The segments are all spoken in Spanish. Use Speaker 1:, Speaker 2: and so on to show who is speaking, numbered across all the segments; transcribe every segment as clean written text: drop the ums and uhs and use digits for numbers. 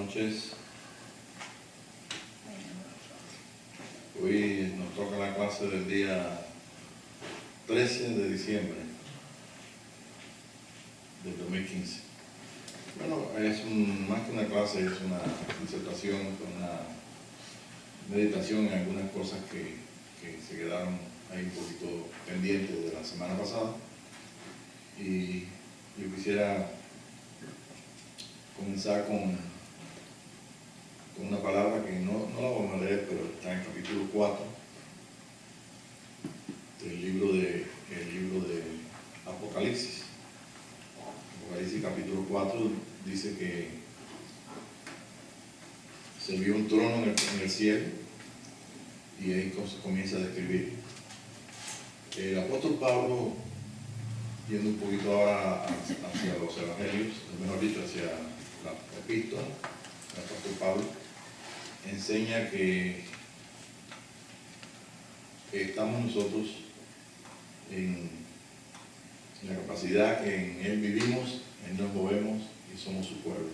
Speaker 1: noches. Hoy nos toca la clase del día 13 de diciembre del 2015. Bueno, es más que una clase, es una disertación, una meditación en algunas cosas que se quedaron ahí un poquito pendientes de la semana pasada. Y yo quisiera comenzar con una palabra que no la vamos a leer, pero está en capítulo 4 del libro de Apocalipsis. Apocalipsis capítulo 4 dice que se vio un trono en el cielo, y ahí comienza a describir. El apóstol Pablo, yendo un poquito ahora hacia los evangelios, mejor dicho, hacia la epístola, el apóstol Pablo enseña que estamos nosotros en la capacidad que en Él vivimos, en Él nos movemos y somos su pueblo.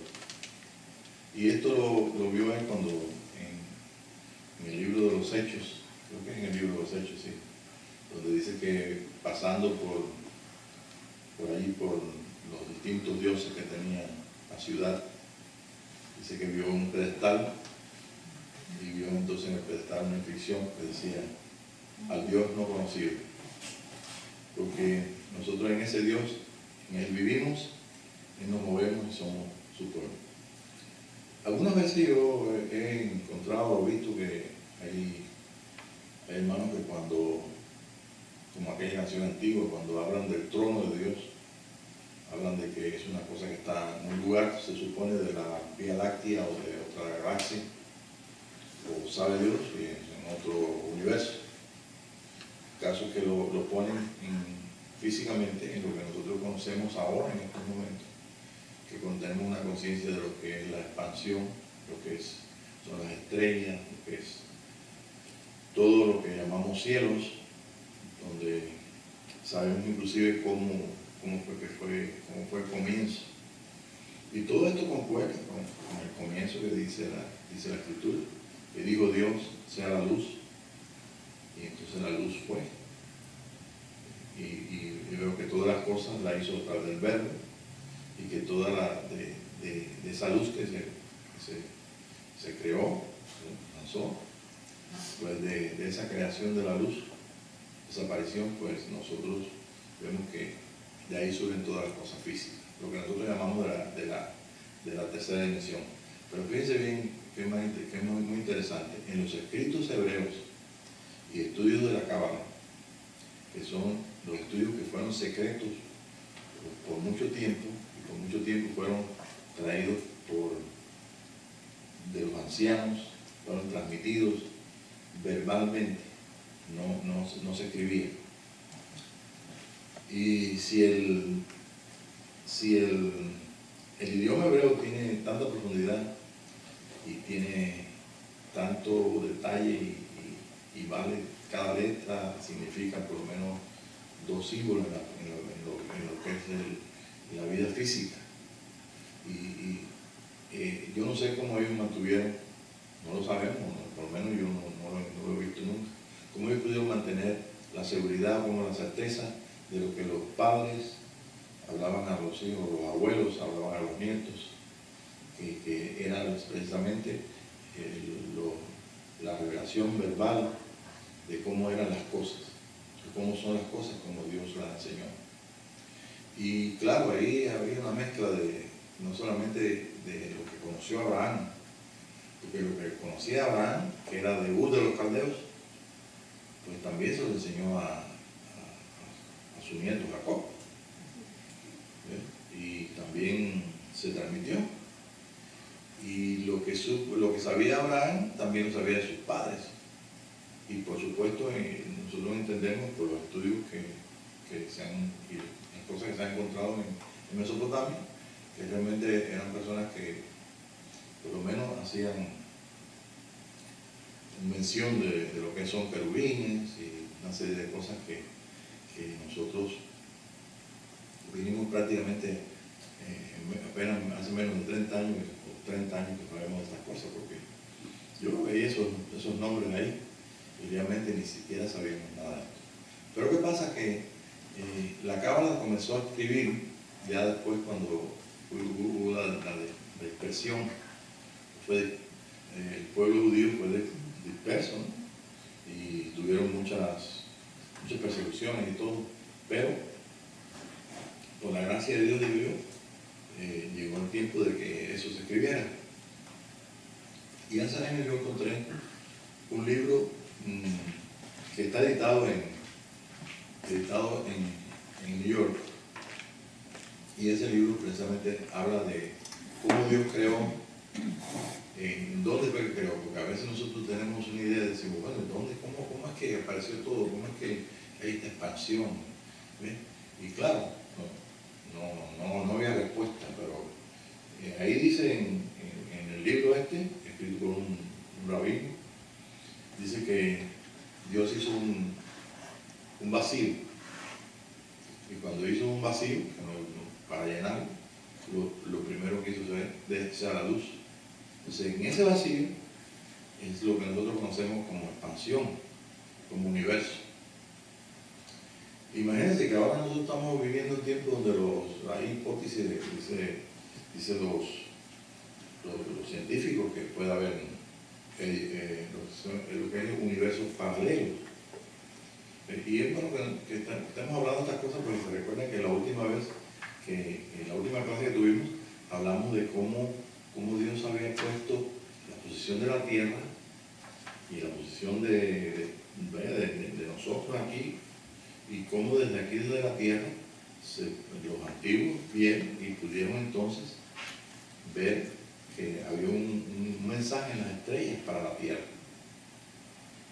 Speaker 1: Y esto lo vio Él cuando en el libro de los Hechos, creo que es en el libro de los Hechos, sí, donde dice que pasando por allí, por los distintos dioses que tenía la ciudad, dice que vio un pedestal, y vio entonces en el pedestal una inscripción que decía: al Dios no conocido. Porque nosotros en ese Dios, en Él vivimos, en Él nos movemos y somos su pueblo. Algunas veces yo he encontrado o visto que hay hermanos que cuando, como aquella canción antigua, cuando hablan del trono de Dios, hablan de que es una cosa que está en un lugar, se supone, de la Vía Láctea o de otra galaxia, o sabe Dios, y es en otro universo. Casos que lo ponen físicamente en lo que nosotros conocemos ahora en estos momentos, que cuando tenemos una conciencia de lo que es la expansión, lo que son las estrellas, lo que es todo lo que llamamos cielos, donde sabemos inclusive cómo fue el comienzo. Y todo esto concuerda con el comienzo que dice la Escritura, que dijo Dios: sea la luz, y entonces la luz fue. Y veo que todas las cosas la hizo a través del Verbo, y que toda de esa luz que se creó, se lanzó, pues de esa creación de la luz, esa aparición, pues nosotros vemos que de ahí surgen todas las cosas físicas, lo que nosotros llamamos de la tercera dimensión. Pero fíjense bien que es muy interesante, en los escritos hebreos y estudios de la Cábala, que son los estudios que fueron secretos por mucho tiempo, y por mucho tiempo fueron traídos de los ancianos, fueron transmitidos verbalmente, no se escribía. Y si el idioma hebreo tiene tanta profundidad y tiene tanto detalle y vale, cada letra significa por lo menos dos símbolos en lo que es la vida física. Yo no sé cómo ellos mantuvieron, no lo sabemos, por lo menos yo no lo he visto nunca, cómo ellos pudieron mantener la seguridad, como la certeza de lo que los padres hablaban a los hijos, los abuelos hablaban a los nietos, que era precisamente la revelación verbal de cómo eran las cosas, de cómo son las cosas como Dios las enseñó. Y claro, ahí había una mezcla no solamente de lo que conoció Abraham, porque lo que conocía Abraham, que era de Ur de los Caldeos, pues también se lo enseñó a su nieto Jacob. Y también se transmitió. Y lo que sabía Abraham también lo sabía de sus padres. Y por supuesto nosotros entendemos por los estudios y las cosas que se han encontrado en Mesopotamia, que realmente eran personas que por lo menos hacían mención de lo que son querubines y una serie de cosas que nosotros vinimos prácticamente apenas hace menos de 30 años 30 años que sabemos de estas cosas, porque yo veía esos nombres ahí y realmente ni siquiera sabíamos nada de esto. Pero ¿qué pasa? Que la Cábala comenzó a escribir ya después cuando hubo la dispersión, el pueblo judío fue disperso, ¿no? Y tuvieron muchas persecuciones y todo, pero por la gracia de Dios de Dios, llegó el tiempo de que eso se escribiera. Y hace años yo encontré un libro que está editado en New York, y ese libro precisamente habla de cómo Dios creó, dónde fue que creó, porque a veces nosotros tenemos una idea de decir, bueno, ¿dónde, cómo es que apareció todo? ¿Cómo es que hay esta expansión? ¿Ves? Y claro, no había respuesta, pero ahí dice en el libro escrito por un rabino, dice que Dios hizo un vacío, y cuando hizo un vacío, para llenarlo, lo primero que hizo fue la luz. Entonces, en ese vacío es lo que nosotros conocemos como expansión, como universo. Imagínense que ahora nosotros estamos viviendo un tiempo donde hay hipótesis, dice los científicos, que puede haber lo que es universos paralelos. Y es bueno que estemos hablando de estas cosas, porque se recuerden que la última vez, en la última clase que tuvimos, hablamos de cómo Dios había puesto la posición de la tierra y la posición de nosotros aquí, y cómo desde aquí, desde la tierra, los antiguos vieron y pudieron entonces ver que había un mensaje en las estrellas para la tierra.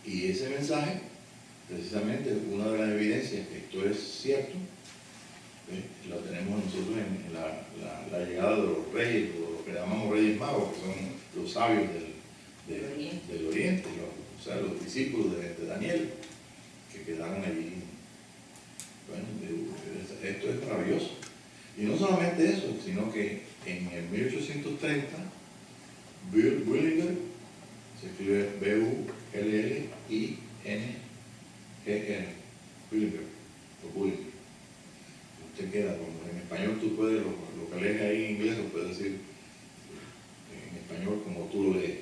Speaker 1: Y ese mensaje, precisamente, una de las evidencias que esto es cierto, lo tenemos nosotros en la llegada de los reyes, o lo que llamamos reyes magos, que son los sabios del oriente, o sea, los discípulos de Daniel, que quedaron allí. Bueno, esto es maravilloso. Y no solamente eso, sino que en el 1830, Bullinger, se escribe Bullinger, Bullinger, o Bullinger. Usted queda, como en español tú puedes, lo que lees ahí en inglés lo puedes decir en español como tú lo lees.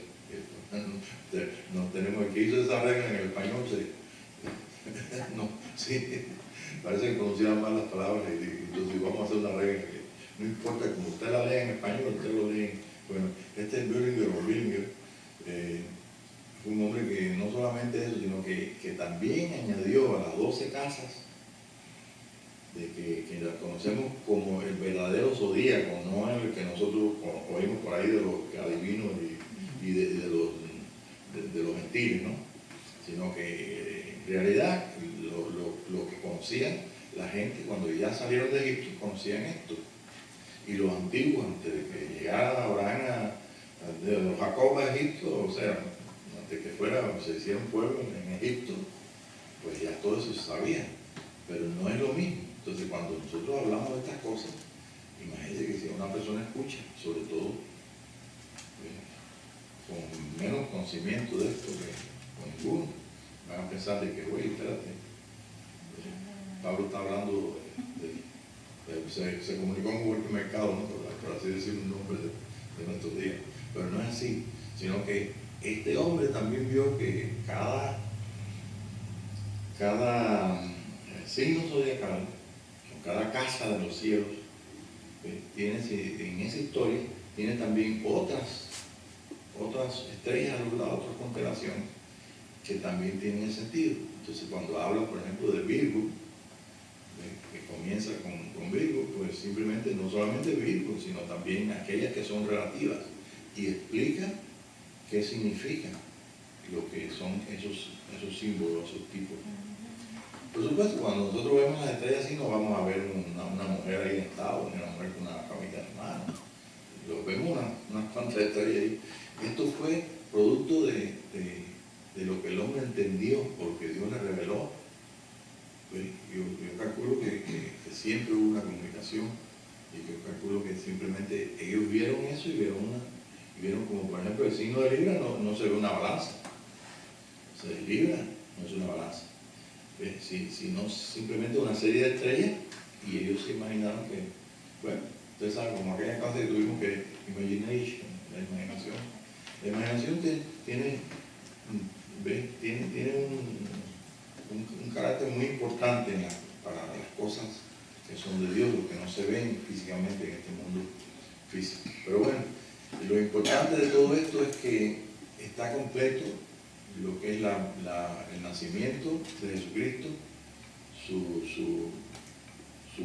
Speaker 1: Nos tenemos, el que hizo esa regla en el español, sí, parece que conocían mal las palabras, y entonces vamos a hacer una regla que no importa, como usted la lee en español, usted lo lee. Bueno, este es Bullinger, fue un hombre que no solamente eso, sino que también añadió a las 12 casas, que las conocemos como el verdadero zodíaco, no el que nosotros oímos por ahí de los adivinos y de los gentiles, ¿no? Sino que en realidad lo que conocían la gente cuando ya salieron de Egipto, conocían esto. Y los antiguos, antes de que llegara Abraham de Jacob a Egipto, o sea, antes que se hiciera un pueblo en Egipto, pues ya todo eso se sabía, pero no es lo mismo. Entonces, cuando nosotros hablamos de estas cosas, imagínense que si una persona escucha, sobre todo con menos conocimiento de esto que con ninguno, van a pensar de que, oye, espérate, Pablo está hablando se comunicó con Walter Mercado, ¿no? por así decir un nombre de nuestros días, pero no es así, sino que este hombre también vio que cada signo zodiacal, cada casa de los cielos, tiene, en esa historia, tiene también otras estrellas a los lados, otras constelaciones, que también tienen sentido. Entonces, cuando habla, por ejemplo, de Virgo, que comienza con Virgo, pues simplemente no solamente Virgo, sino también aquellas que son relativas, y explica qué significa lo que son esos símbolos, esos tipos. Por supuesto, cuando nosotros vemos las estrellas así, no vamos a ver una mujer ahí en estado, ni una mujer con una camita en mano. Lo vemos unas cuantas estrellas ahí. Esto fue producto de lo que el hombre entendió, porque Dios le reveló. Pues yo calculo que siempre hubo una comunicación, y yo calculo que simplemente ellos vieron eso y vieron Vieron como, por ejemplo, el signo de Libra no se ve una balanza. O sea, Libra no es una balanza. Sino simplemente una serie de estrellas, y ellos se imaginaron que, bueno, ustedes saben, como aquella clase que tuvimos que imagination, la imaginación. La imaginación tiene un carácter muy importante para las cosas que son de Dios, lo que no se ven físicamente en este mundo físico. Pero bueno, lo importante de todo esto es que está completo lo que es el nacimiento de Jesucristo, su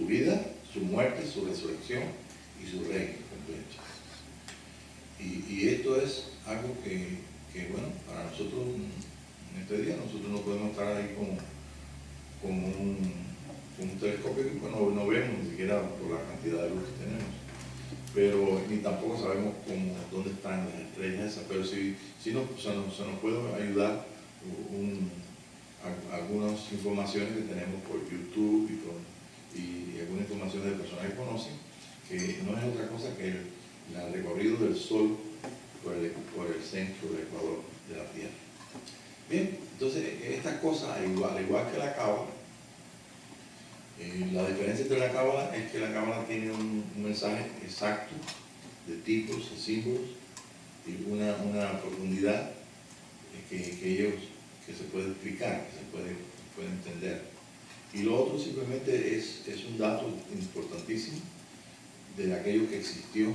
Speaker 1: vida, su muerte, su resurrección y su reino completo. Y esto es algo que, bueno, para nosotros en este día nosotros no podemos estar ahí con un telescopio que no vemos ni siquiera por la cantidad de luz que tenemos, pero ni tampoco sabemos dónde están las estrellas esas, pero sí se nos puede ayudar algunas informaciones que tenemos por YouTube y algunas informaciones de personas que conocen, que no es otra cosa que el recorrido del Sol por el centro del ecuador de la Tierra. Bien, entonces estas cosas, al igual que la cábala, la diferencia entre la cábala es que la cábala tiene un mensaje exacto de tipos, de símbolos, y una profundidad que se puede explicar, que se puede entender. Y lo otro simplemente es un dato importantísimo de aquello que existió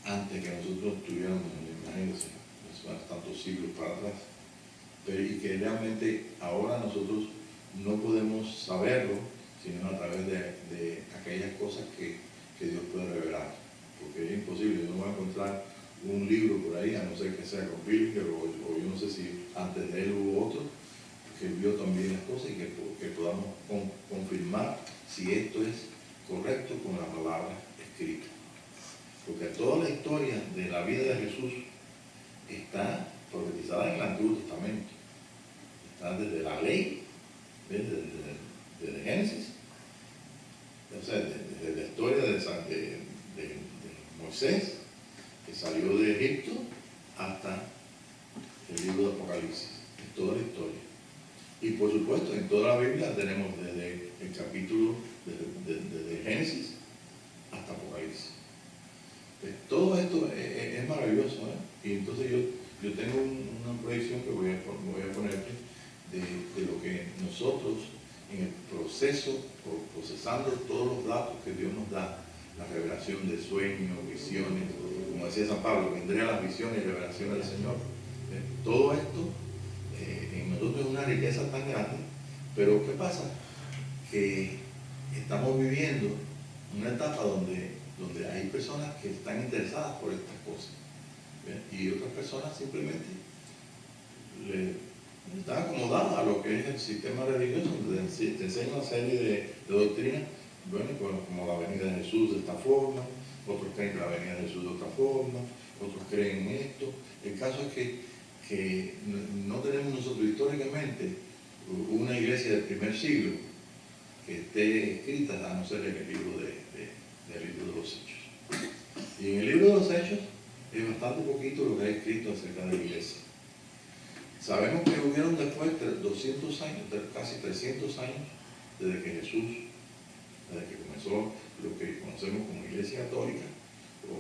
Speaker 1: antes que nosotros tuviéramos, imagínense, tantos siglos para atrás, y que realmente ahora nosotros no podemos saberlo sino a través de aquellas cosas que Dios puede revelar, porque es imposible. Yo no voy a encontrar un libro por ahí, a no ser que sea con Pilger o yo no sé si antes de él hubo otro que vio también las cosas y que podamos confirmar si esto es correcto con la palabra escrita. Porque toda la historia de la vida de Jesús está profetizada en el Antiguo Testamento. Está desde la ley, desde Génesis, o sea, desde la historia de Moisés, que salió de Egipto, hasta el libro de Apocalipsis. Es toda la historia. Y por supuesto, en toda la Biblia tenemos desde el capítulo, desde Génesis hasta Apocalipsis. Todo esto es maravilloso, ¿eh? Y entonces yo tengo una proyección que voy a ponerte de lo que nosotros en el proceso, procesando todos los datos que Dios nos da, la revelación de sueños, visiones, como decía San Pablo, vendré a las visiones y revelaciones del Señor. Todo esto en nosotros es una riqueza tan grande, pero ¿qué pasa? Que estamos viviendo una etapa donde hay personas que están interesadas por estas cosas, ¿bien? Y otras personas simplemente están acomodadas a lo que es el sistema religioso, donde te enseña una serie de doctrinas, bueno, como la venida de Jesús de esta forma, otros creen que la venida de Jesús de otra forma, otros creen en esto. El caso es que no tenemos nosotros históricamente una iglesia del primer siglo que esté escrita, a no ser en el libro del libro de los Hechos. Y en el libro de los Hechos es bastante poquito lo que hay escrito acerca de la iglesia. Sabemos que hubieron después de 200 años, casi 300 años, desde que comenzó lo que conocemos como Iglesia Católica o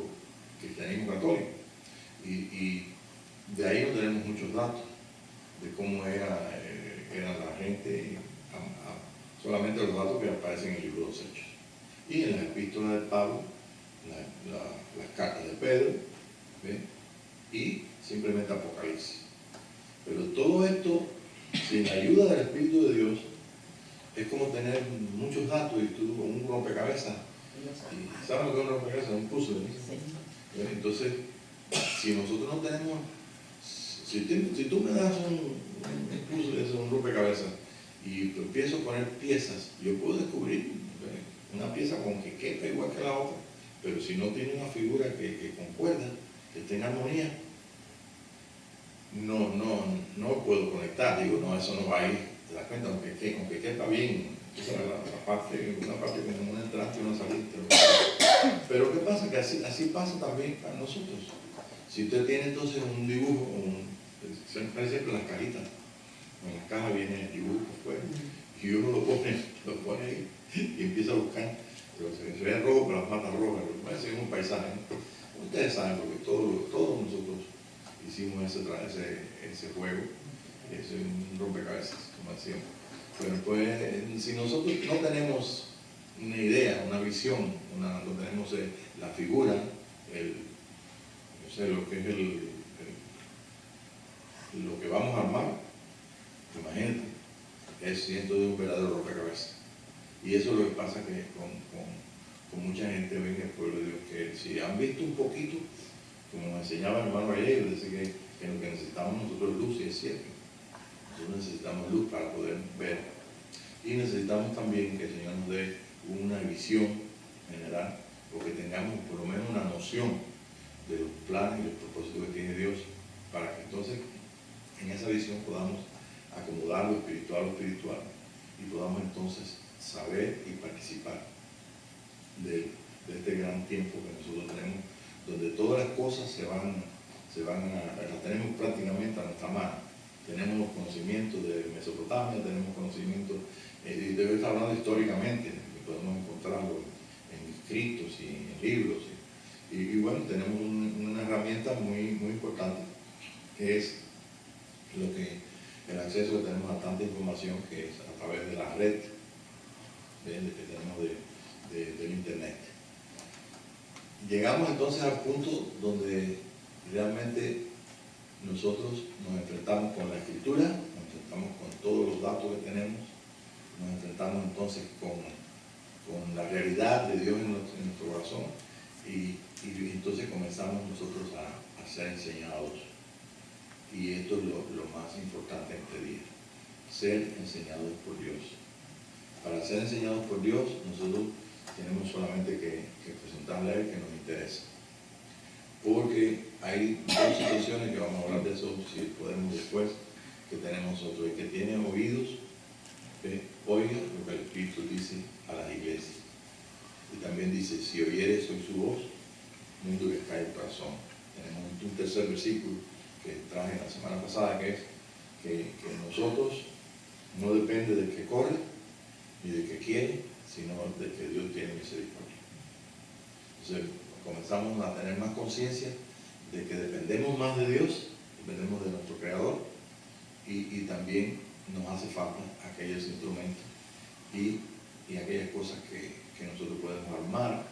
Speaker 1: Cristianismo Católico. Y de ahí no tenemos muchos datos de cómo era la gente, solamente los datos que aparecen en el libro de los Hechos. Y en las epístolas de Pablo, las cartas de Pedro, ¿ven? Y simplemente Apocalipsis. Pero todo esto, sin la ayuda del Espíritu de Dios, es como tener muchos datos y tú un rompecabezas. Y ¿saben lo que es un rompecabezas? Un puzzle, ¿no? Sí. Entonces, si nosotros no tenemos, si tú me das un puzzle, un rompecabezas, y empiezo a poner piezas, yo puedo descubrir una pieza con que quepa igual que la otra, pero si no tiene una figura que concuerda, que esté en armonía, no puedo conectar. Digo, no, eso no va a ir. Te das cuenta, aunque quepa bien, una parte como una entrada y una salida. Pero ¿qué pasa? Que así pasa también para nosotros. Si usted tiene entonces un dibujo, siempre las cajitas, en las cajas viene el dibujo pues, y uno lo pone ahí y empieza a buscar, pero se ve rojo, pero las patas rojas, parece un paisaje, ¿no? Ustedes saben, porque todos nosotros hicimos ese juego, es un rompecabezas, como decíamos. Pero pues, si nosotros no tenemos una idea, una visión, no tenemos la figura, lo que es lo que vamos a armar, imagínate, es siendo de un verdadero rompecabezas. Y eso es lo que pasa que con mucha gente ven en el pueblo de Dios, que si han visto un poquito, como enseñaba el hermano ayer, dice que lo que necesitamos nosotros es luz, y es cierto. Nosotros necesitamos luz para poder ver. Y necesitamos también que el Señor nos dé una visión general, o que tengamos por lo menos una noción de los planes y los propósitos que tiene Dios, para que entonces en esa visión podamos acomodar lo espiritual y podamos entonces saber y participar de este gran tiempo que nosotros tenemos, donde todas las cosas las tenemos prácticamente a nuestra mano. Tenemos los conocimientos de Mesopotamia, tenemos conocimientos, y debe estar hablando históricamente, que podemos encontrarlo en escritos y en libros. Y bueno, tenemos una herramienta muy importante, que es el acceso que tenemos a tanta información, que es a través de la red que tenemos del Internet. Llegamos entonces al punto donde realmente nosotros nos enfrentamos con la Escritura, nos enfrentamos con todos los datos que tenemos, nos enfrentamos entonces con la realidad de Dios en nuestro corazón, y entonces comenzamos nosotros a ser enseñados. Y esto es lo más importante en este día, ser enseñados por Dios. Para ser enseñados por Dios, nosotros tenemos solamente que presentarle a Él que nos interesa. Porque hay dos situaciones, que vamos a hablar de eso si podemos después, que tenemos nosotros. El que tiene oídos, oiga lo que el Espíritu dice a las iglesias. Y también dice, si oyeres hoy su voz, no endurezcáis el corazón. Tenemos un tercer versículo que traje la semana pasada, que es que nosotros no depende del que corre ni del que quiere, sino del que Dios tiene misericordia. Entonces comenzamos a tener más conciencia de que dependemos más de Dios, dependemos de nuestro Creador, y también nos hace falta aquellos instrumentos y aquellas cosas que nosotros podemos armar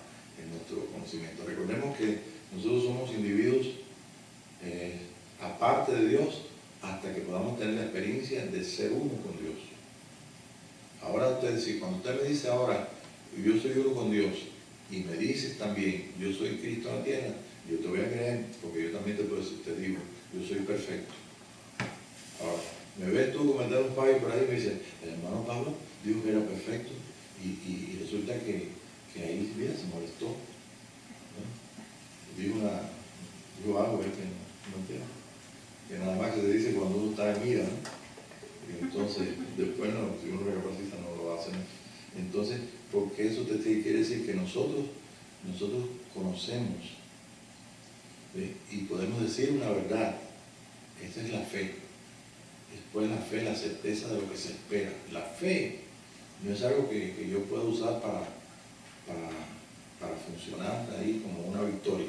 Speaker 1: en nuestro conocimiento. Recordemos que nosotros somos individuos aparte de Dios, hasta que podamos tener la experiencia de ser uno con Dios. Ahora cuando usted me dice ahora, yo soy uno con Dios, y me dices también, yo soy Cristo en la tierra, yo te voy a creer, porque yo también te puedo decir, te digo, yo soy perfecto. Ahora, me ves tú cometer un fallo por ahí y me dices, el hermano Pablo dijo que era perfecto, y resulta que ahí, mira, se molestó, ¿no? Dijo algo que no entiendo, que nada más que se dice cuando uno está en mira, ¿no? Y entonces después si uno recapacita no lo hace, ¿no? Entonces, porque eso te quiere decir que nosotros conocemos, ¿sí? Y podemos decir una verdad. Esta es la fe. Después la fe, la certeza de lo que se espera. La fe no es algo que yo pueda usar para funcionar ahí como una victoria,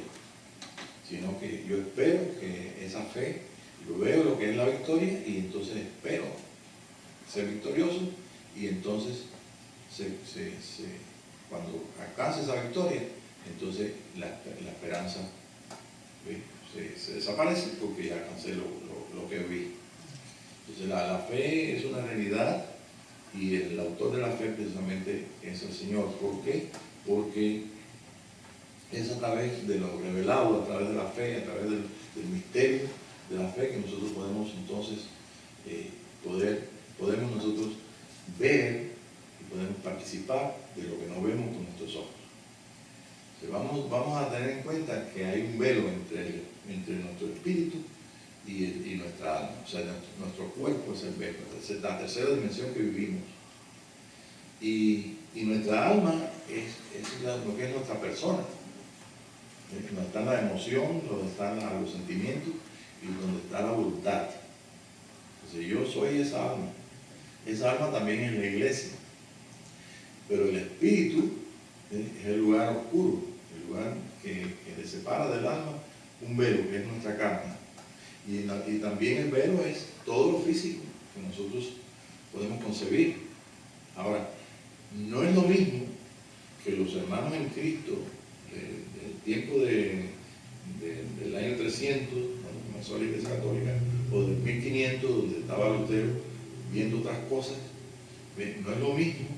Speaker 1: sino que yo espero que esa fe, yo veo lo que es la victoria y entonces espero ser victorioso, y entonces cuando alcance esa victoria, entonces la esperanza se desaparece, porque ya alcancé lo que vi. Entonces la fe es una realidad, y el autor de la fe precisamente es el Señor. ¿Por qué? Porque es a través de lo revelado, a través de la fe, a través del misterio de la fe, que nosotros podemos entonces podemos nosotros ver y podemos participar de lo que no vemos con nuestros ojos. Entonces vamos a tener en cuenta que hay un velo entre nuestro espíritu y nuestra alma. O sea, nuestro cuerpo es el velo, es la tercera dimensión que vivimos. Y nuestra alma es lo que es nuestra persona. donde está la emoción, donde están los sentimientos y donde está la voluntad. Entonces yo soy esa alma. Esa alma también es la iglesia. Pero el espíritu es el lugar oscuro, el lugar que le separa del alma un velo, que es nuestra carne. Y también el velo es todo lo físico que nosotros podemos concebir. Ahora, no es lo mismo que los hermanos en Cristo del tiempo del año 300, cuando comenzó la Iglesia Católica, o del 1500, donde estaba Lutero viendo otras cosas. No es lo mismo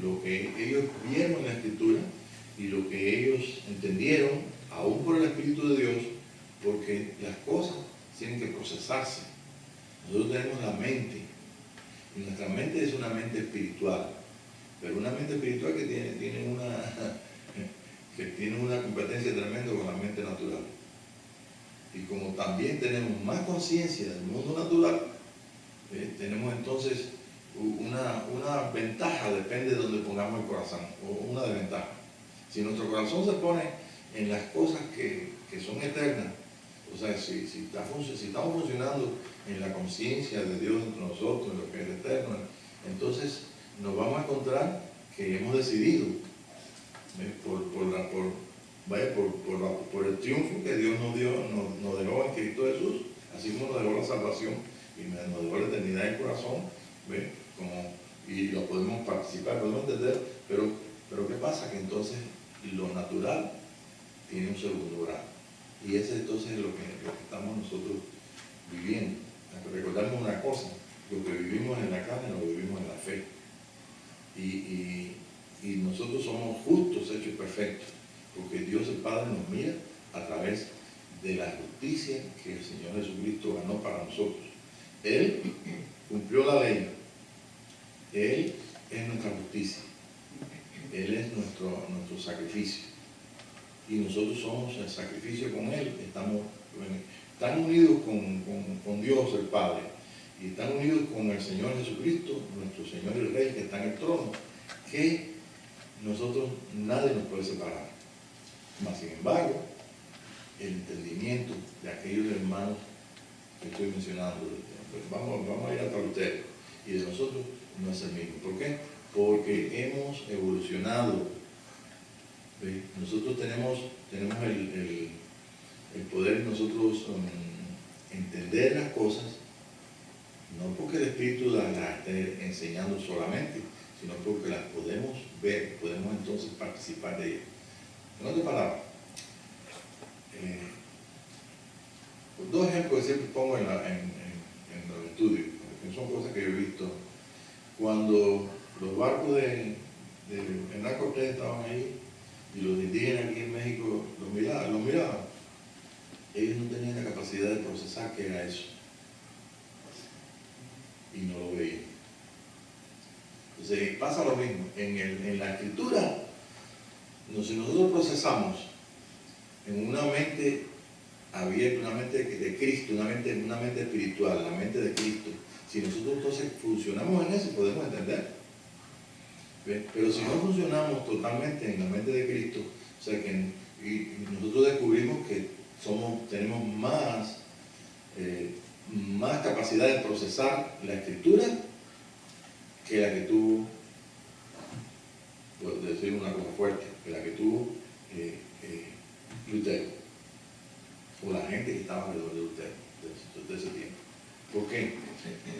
Speaker 1: lo que ellos vieron en la Escritura y lo que ellos entendieron, aún por el Espíritu de Dios, porque las cosas tienen que procesarse. Nosotros tenemos la mente, y nuestra mente es una mente espiritual, pero una mente espiritual que tiene una competencia tremenda con la mente natural. Y como también tenemos más conciencia del mundo natural, tenemos entonces una ventaja, depende de donde pongamos el corazón, o una desventaja. Si nuestro corazón se pone en las cosas que son eternas, o sea, si estamos funcionando en la conciencia de Dios entre nosotros, en lo que es eterno, entonces nos vamos a encontrar que hemos decidido por el triunfo que Dios nos dejó en Cristo Jesús, así como nos dejó la salvación y nos dejó la eternidad en el corazón, y lo podemos participar, podemos entender, pero ¿qué pasa? Que entonces lo natural tiene un segundo grado. Y ese entonces es lo que estamos nosotros viviendo. Recordemos una cosa, lo que vivimos en la carne lo vivimos en la fe. Y nosotros somos justos, hechos perfectos, porque Dios el Padre nos mira a través de la justicia que el Señor Jesucristo ganó para nosotros. Él cumplió la ley. Él es nuestra justicia. Él es nuestro sacrificio. Y nosotros somos el sacrificio con Él. Estamos tan unidos con Dios el Padre y tan unidos con el Señor Jesucristo, nuestro Señor y Rey que está en el trono, que nosotros nadie nos puede separar. Mas sin embargo, el entendimiento de aquellos hermanos que estoy mencionando, vamos a ir hasta ustedes, y de nosotros no es el mismo. ¿Por qué? Porque hemos evolucionado. Nosotros tenemos el poder nosotros entender las cosas, no porque el Espíritu las esté enseñando solamente, sino porque las podemos ver, podemos entonces participar de ellas. En otras palabras, dos ejemplos que siempre pongo en los estudios, que son cosas que yo he visto. Cuando los barcos en la Cortés estaban ahí, y los indígenas aquí en México los miraban. Ellos no tenían la capacidad de procesar qué era eso. Y no lo veían. Entonces pasa lo mismo. En la Escritura, si nosotros procesamos en una mente abierta, una mente de Cristo, una mente espiritual, la mente de Cristo, si nosotros entonces funcionamos en eso, podemos entender. Pero si no funcionamos totalmente en la mente de Cristo, o sea que y nosotros descubrimos que tenemos más capacidad de procesar la Escritura que la que tuvo, por decir una cosa fuerte, que la que tuvo Lutero, o la gente que estaba alrededor de Lutero de ese tiempo. ¿Por qué?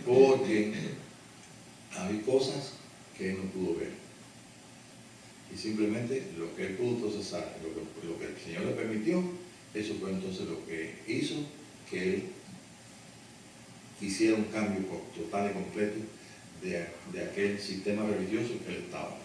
Speaker 1: Porque hay cosas que él no pudo ver. Y simplemente lo que él pudo procesar, lo que el Señor le permitió, eso fue entonces lo que hizo que él hiciera un cambio total y completo de aquel sistema religioso que él estaba.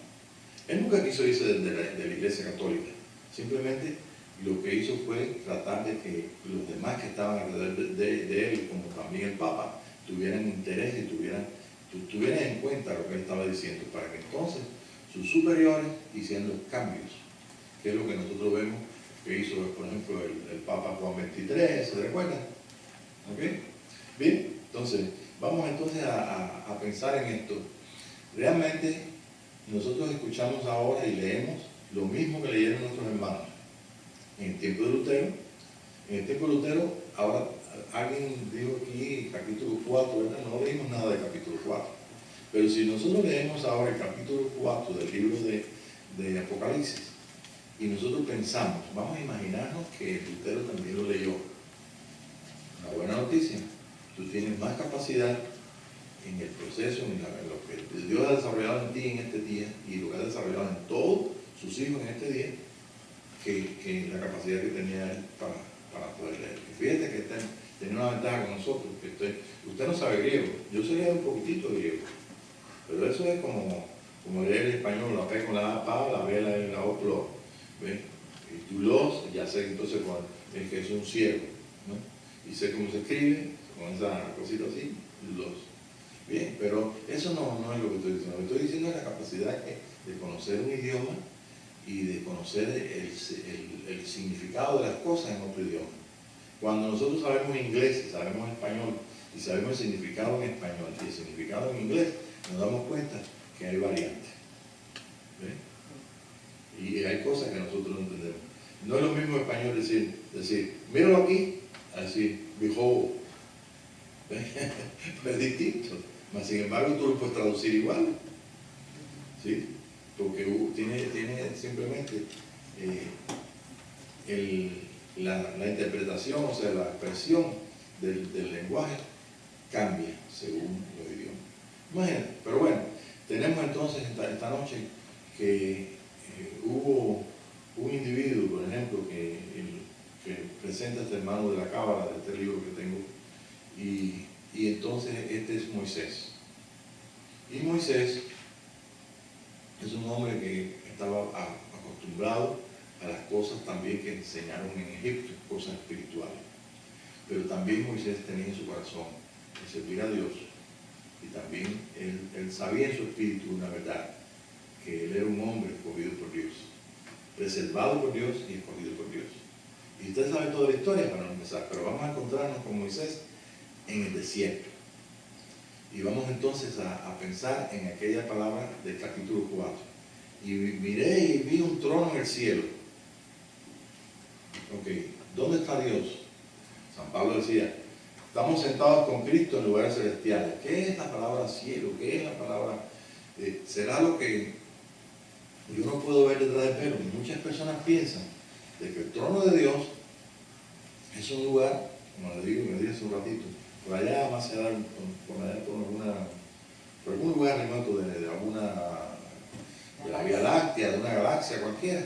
Speaker 1: Él nunca quiso irse de la Iglesia Católica. Simplemente lo que hizo fue tratar de que los demás que estaban alrededor de él, como también el Papa, tuvieran interés y tuvieran en cuenta lo que él estaba diciendo, para que entonces sus superiores hicieran los cambios, que es lo que nosotros vemos que hizo, por ejemplo, el Papa Juan XXIII, ¿se recuerdan? ¿Ok? Bien, entonces, vamos entonces a pensar en esto. Realmente, nosotros escuchamos ahora y leemos lo mismo que leyeron nuestros hermanos. en el tiempo de Lutero. En el tiempo de Lutero, ahora alguien dijo aquí capítulo 4, ¿verdad? No leímos nada del capítulo 4. Pero si nosotros leemos ahora el capítulo 4 del libro de Apocalipsis, y nosotros pensamos, vamos a imaginarnos que Lutero también lo leyó. Una buena noticia, tú tienes más capacidad en el proceso, en lo que Dios ha desarrollado en ti en este día y lo que ha desarrollado en todos sus hijos en este día, que la capacidad que tenía él para poder leer. Y fíjate que tenía una ventaja con nosotros, que usted no sabe griego, yo sé leer un poquitito de griego, pero eso es como leer el español, la P con la A, pa, la B, la O, plo, ¿ves? Y tú los, ya sé entonces es que es un ciego, ¿no? Y sé cómo se escribe, con esa cosita así, los. Bien, pero eso no es lo que estoy diciendo. Lo que estoy diciendo es la capacidad de conocer un idioma y de conocer el significado de las cosas en otro idioma. Cuando nosotros sabemos inglés y sabemos español y sabemos el significado en español y el significado en inglés, nos damos cuenta que hay variantes. ¿Ven? Y hay cosas que nosotros no entendemos. No es lo mismo en español decir míralo aquí, a decir behold. Es distinto. Mas, sin embargo, tú lo puedes traducir igual, ¿sí? Porque tiene simplemente la interpretación, o sea, la expresión del lenguaje cambia según los idiomas. Imagínate, pero bueno, tenemos entonces esta noche que hubo un individuo, por ejemplo, que presenta este hermano de la Cábala, de este libro que tengo, y entonces este es Moisés. Y Moisés es un hombre que estaba acostumbrado a las cosas también que enseñaron en Egipto, cosas espirituales. Pero también Moisés tenía en su corazón el servir a Dios, y también él sabía en su espíritu una verdad, que él era un hombre escogido por Dios, preservado por Dios y escogido por Dios. Y usted sabe toda la historia para no empezar, pero vamos a encontrarnos con Moisés en el desierto. Y vamos entonces a pensar en aquella palabra del capítulo 4. Y miré y vi un trono en el cielo. Ok, ¿dónde está Dios? San Pablo decía, estamos sentados con Cristo en lugares celestiales. ¿Qué es la palabra cielo? ¿Qué es la palabra? ¿Será lo que yo no puedo ver detrás del velo? Muchas personas piensan de que el trono de Dios es un lugar, como le digo, me dije hace un ratito, por allá más allá, por algún lugar remoto de la Vía Láctea, de una galaxia cualquiera,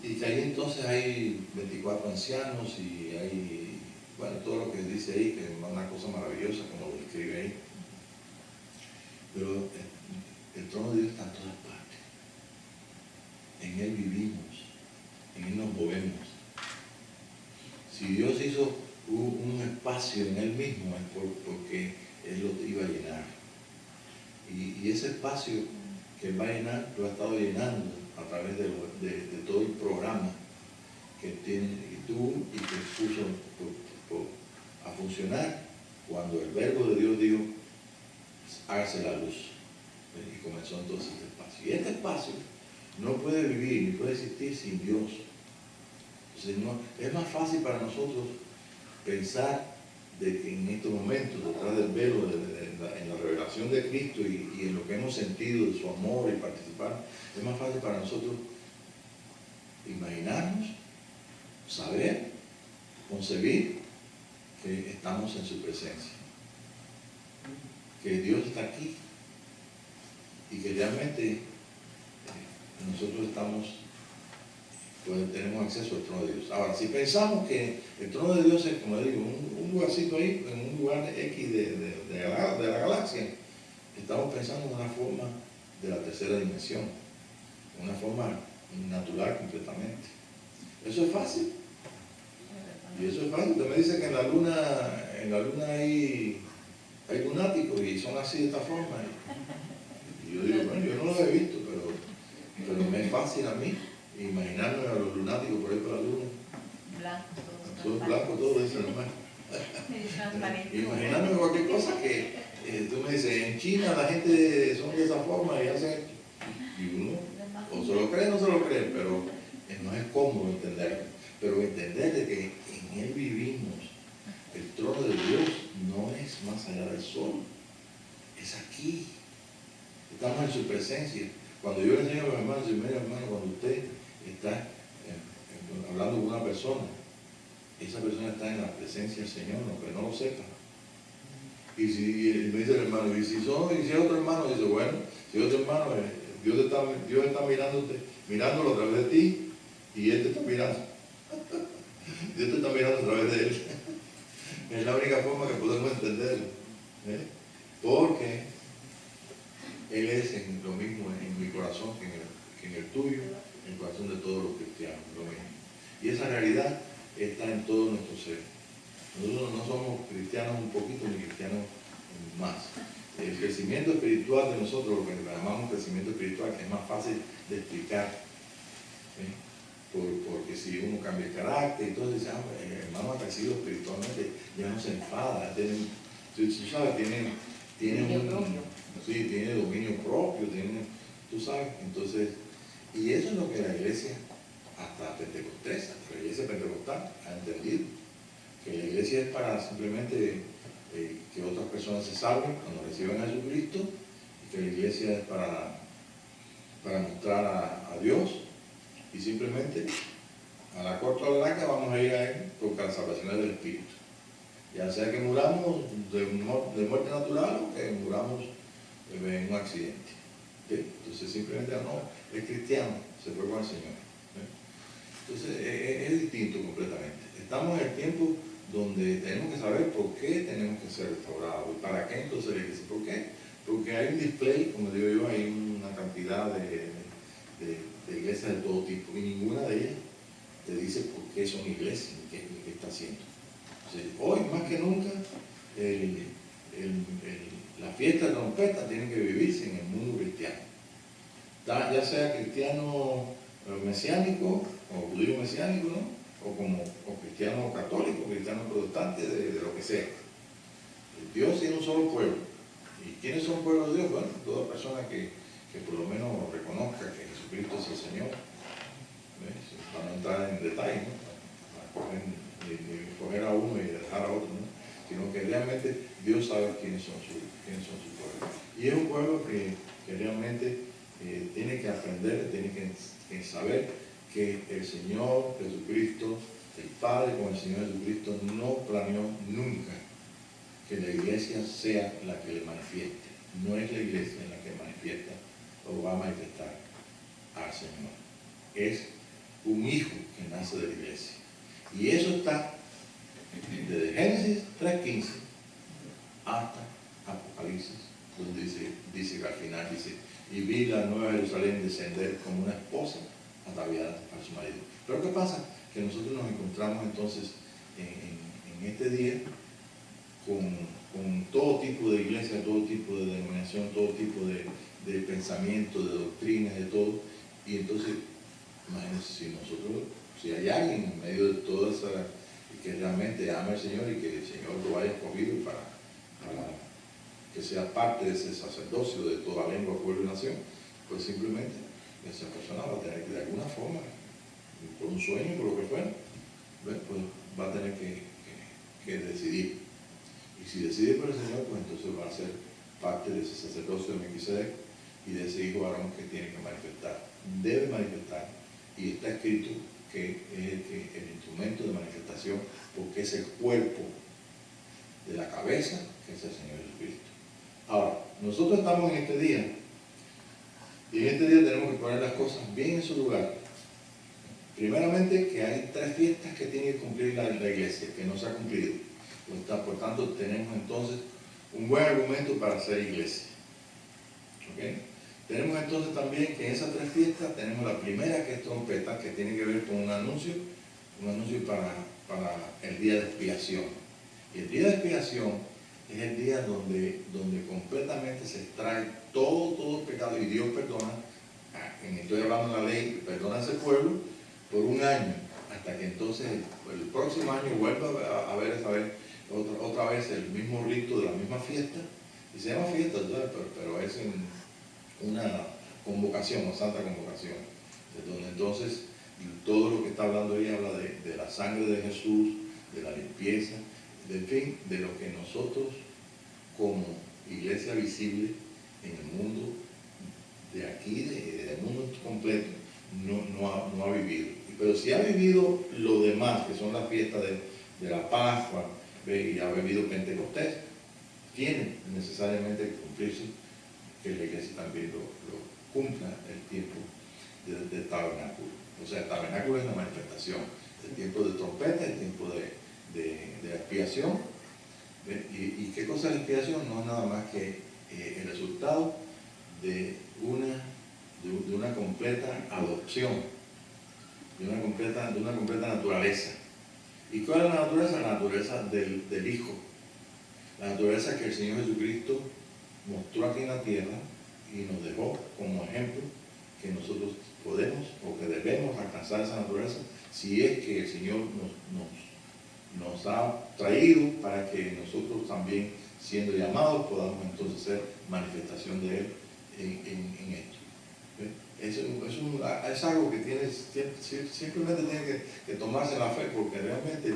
Speaker 1: y que ahí entonces hay 24 ancianos y hay, bueno, todo lo que dice ahí, que es una cosa maravillosa como lo describe ahí. Pero el trono de Dios está en todas partes. En Él vivimos, en Él nos movemos. Si Dios hizo un espacio en Él mismo es porque Él lo iba a llenar. Y ese espacio que Él va a llenar, lo ha estado llenando a través de todo el programa que tiene y tuvo y que puso a funcionar cuando el verbo de Dios dijo, hágase la luz. Y comenzó entonces este espacio. Y este espacio no puede vivir ni puede existir sin Dios. Es más fácil para nosotros pensar de que en estos momentos, detrás del velo, en la revelación de Cristo y en lo que hemos sentido de su amor y participar, es más fácil para nosotros imaginarnos, saber, concebir que estamos en su presencia, que Dios está aquí y que realmente nosotros tenemos acceso al trono de Dios. Ahora, si pensamos que el trono de Dios es, como digo, un lugarcito ahí, en un lugar X de la galaxia, estamos pensando en una forma de la tercera dimensión, una forma natural completamente. Eso es fácil. Y eso es fácil. Usted me dice que en la luna hay lunáticos y son así de esta forma. Y yo digo, bueno, yo no los he visto, pero me es fácil a mí imaginarme a los lunáticos por ahí por la luna. Son blancos todos, dicen nomás. Imaginarme cualquier cosa que tú me dices, en China la gente son de esa forma y hacen, y uno o se lo cree o no se lo cree, pero no es cómodo entenderlo. pero entender de que en Él vivimos. El trono de Dios no es más allá del sol, es aquí. Estamos en su presencia. Cuando yo le enseño a los hermanos, y mira hermano, cuando usted está hablando con una persona, esa persona está en la presencia del Señor, aunque no lo sepa. Y me dice el hermano, y si es otro hermano, dice, bueno, si es otro hermano, Dios está mirándolo a través de ti, y Él te está mirando. Dios te está mirando a través de Él. Es la única forma que podemos entenderlo. Porque Él es lo mismo en mi corazón que en el tuyo, en el corazón de todos los cristianos, lo mismo. Y esa realidad está en todo nuestro ser. Nosotros no somos cristianos un poquito ni cristianos más. El crecimiento espiritual de nosotros, lo que llamamos crecimiento espiritual, que es más fácil de explicar. Porque si uno cambia el carácter, entonces dice, el hermano ha crecido espiritualmente, ya no se enfada, tiene dominio propio, tú sabes, entonces, y eso es lo que la iglesia, hasta Pentecostés, hasta la iglesia pentecostal, ha entendido, que la iglesia es para simplemente que otras personas se salven cuando reciban a Jesucristo, y que la iglesia es para mostrar a Dios, y simplemente a la corta o a la larga vamos a ir a Él porque la salvación es del Espíritu. Ya sea que muramos de muerte natural o que muramos en un accidente. Entonces simplemente no, es cristiano, se fue con el Señor. Entonces es distinto completamente. Estamos en el tiempo donde tenemos que saber por qué tenemos que ser restaurados. ¿Para qué entonces la iglesia? ¿Por qué? Porque hay un display, como digo yo, hay una cantidad de iglesias de todo tipo y ninguna de ellas te dice por qué son iglesias y qué está haciendo. Entonces, hoy más que nunca la fiesta de trompeta tiene que vivirse en el mundo cristiano, ya sea cristiano mesiánico o judío mesiánico, ¿no? o cristiano católico, cristiano protestante, de lo que sea. Dios tiene un solo pueblo. ¿Y quiénes son pueblos de Dios? Bueno, toda persona que por lo menos reconozca que Jesucristo es el Señor. Para no entrar en detalle, ¿no? Ni coger a uno y dejar a otro, ¿no? Sino que realmente Dios sabe quiénes son su pueblo. Y es un pueblo que realmente tiene que aprender, tiene que saber que el Señor Jesucristo, el Padre con el Señor Jesucristo, no planeó nunca que la iglesia sea la que le manifieste. No es la iglesia la que manifiesta o va a manifestar al Señor. Es un hijo que nace de la iglesia. Y eso está desde Génesis 3:15 hasta Apocalipsis, donde dice que al final dice, y vi la nueva Jerusalén descender como una esposa ataviada a su marido. Pero ¿qué pasa? Que nosotros nos encontramos entonces en este día con todo tipo de iglesia, todo tipo de denominación, todo tipo de pensamiento, de doctrinas, de todo. Y entonces, imagínense si hay alguien en medio de toda esa, que realmente ama al Señor y que el Señor lo haya escogido para que sea parte de ese sacerdocio de toda lengua, pueblo y nación, pues simplemente esa persona va a tener que de alguna forma, por un sueño, por lo que fuera, pues va a tener que decidir. Y si decide por el Señor, pues entonces va a ser parte de ese sacerdocio de Melquisedec y de ese hijo varón que tiene que manifestar. Debe manifestar, y está escrito que es el instrumento de manifestación, porque es el cuerpo de la cabeza, que es el Señor Jesucristo. Ahora, nosotros estamos en este día, y en este día tenemos que poner las cosas bien en su lugar. Primeramente, que hay 3 fiestas que tiene que cumplir la iglesia, que no se ha cumplido. Por tanto, tenemos entonces un buen argumento para ser iglesia. ¿Okay? Tenemos entonces también que en esas 3 fiestas tenemos la primera, que es trompeta, que tiene que ver con un anuncio para el día de expiación. Y el día de expiación es el día donde completamente se extrae todo el pecado y Dios perdona. Estoy hablando de la ley, perdona a ese pueblo por un año, hasta que entonces el próximo año vuelva a ver otra vez el mismo rito de la misma fiesta, y se llama fiesta, pero es una convocación, una santa convocación, donde entonces todo lo que está hablando ahí habla de la sangre de Jesús, de la limpieza, en fin, de lo que nosotros como iglesia visible en el mundo de aquí, del mundo completo, no ha vivido. Pero si ha vivido lo demás, que son las fiestas de la Pascua, y ha vivido Pentecostés, tiene necesariamente que cumplirse, que la iglesia también lo cumpla el tiempo del tabernáculo. O sea, el tabernáculo es la manifestación, el tiempo de trompeta, el tiempo de expiación. ¿Y qué cosa es la expiación? No es nada más que el resultado de una completa adopción, de una completa naturaleza. ¿Y cuál es la naturaleza? La naturaleza del Hijo. La naturaleza que el Señor Jesucristo mostró aquí en la tierra y nos dejó como ejemplo que nosotros podemos o que debemos alcanzar esa naturaleza si es que el Señor nos ha traído para que nosotros también, siendo llamados, podamos entonces ser manifestación de Él en esto. Es algo que simplemente tiene que tomarse la fe, porque realmente,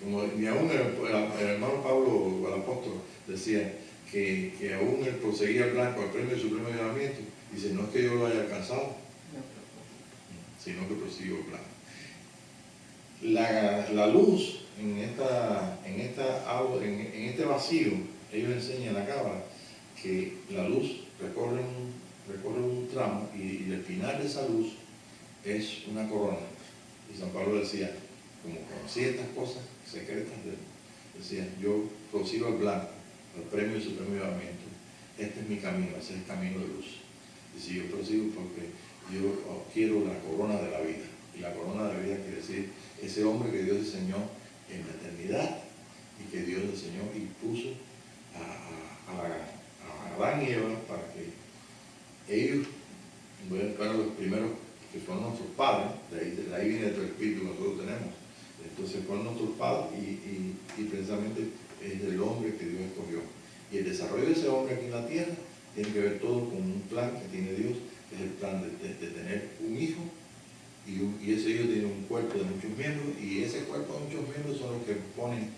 Speaker 1: como ni aún el hermano Pablo o el apóstol decía que aún él proseguía el blanco, el premio de su primer llamamiento, dice, no es que yo lo haya alcanzado, sino que prosiguió el blanco. La luz en este vacío, ellos enseñan en la cábala que la luz recorre un tramo y el final de esa luz es una corona. Y San Pablo decía, como conocía estas cosas secretas de él, decía, yo prosigo el blanco, el premio de su primer llamamiento. Este es mi camino, ese es el camino de luz. Y si yo prosigo porque yo quiero la corona de la vida. Y la corona de la vida quiere decir ese hombre que Dios diseñó en la eternidad y que Dios diseñó y puso a Adán y Eva para que ellos fueron los primeros que fueron nuestros padres, de ahí viene el espíritu que nosotros tenemos. Entonces fueron nuestros padres y precisamente es el hombre que Dios escogió. Y el desarrollo de ese hombre aquí en la tierra tiene que ver todo con un plan que tiene Dios, que es el plan de tener un hijo, y ese hijo tiene un cuerpo de muchos miembros, y ese cuerpo de muchos miembros son los que ponen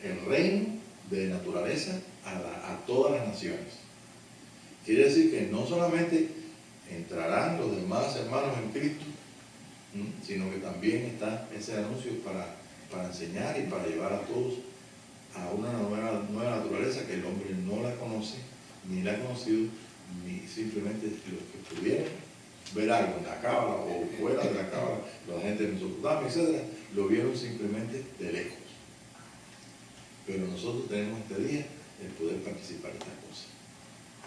Speaker 1: el reino de naturaleza a todas las naciones. Quiere decir que no solamente entrarán los demás hermanos en Cristo, sino que también está ese anuncio para enseñar y para llevar a todos a una nueva naturaleza que el hombre no la conoce, ni la ha conocido, ni simplemente los que pudieran ver algo en la cábala o fuera de la cábala, la gente de Mesopotamia, etc., lo vieron simplemente de lejos. Pero nosotros tenemos este día el poder participar de estas cosas.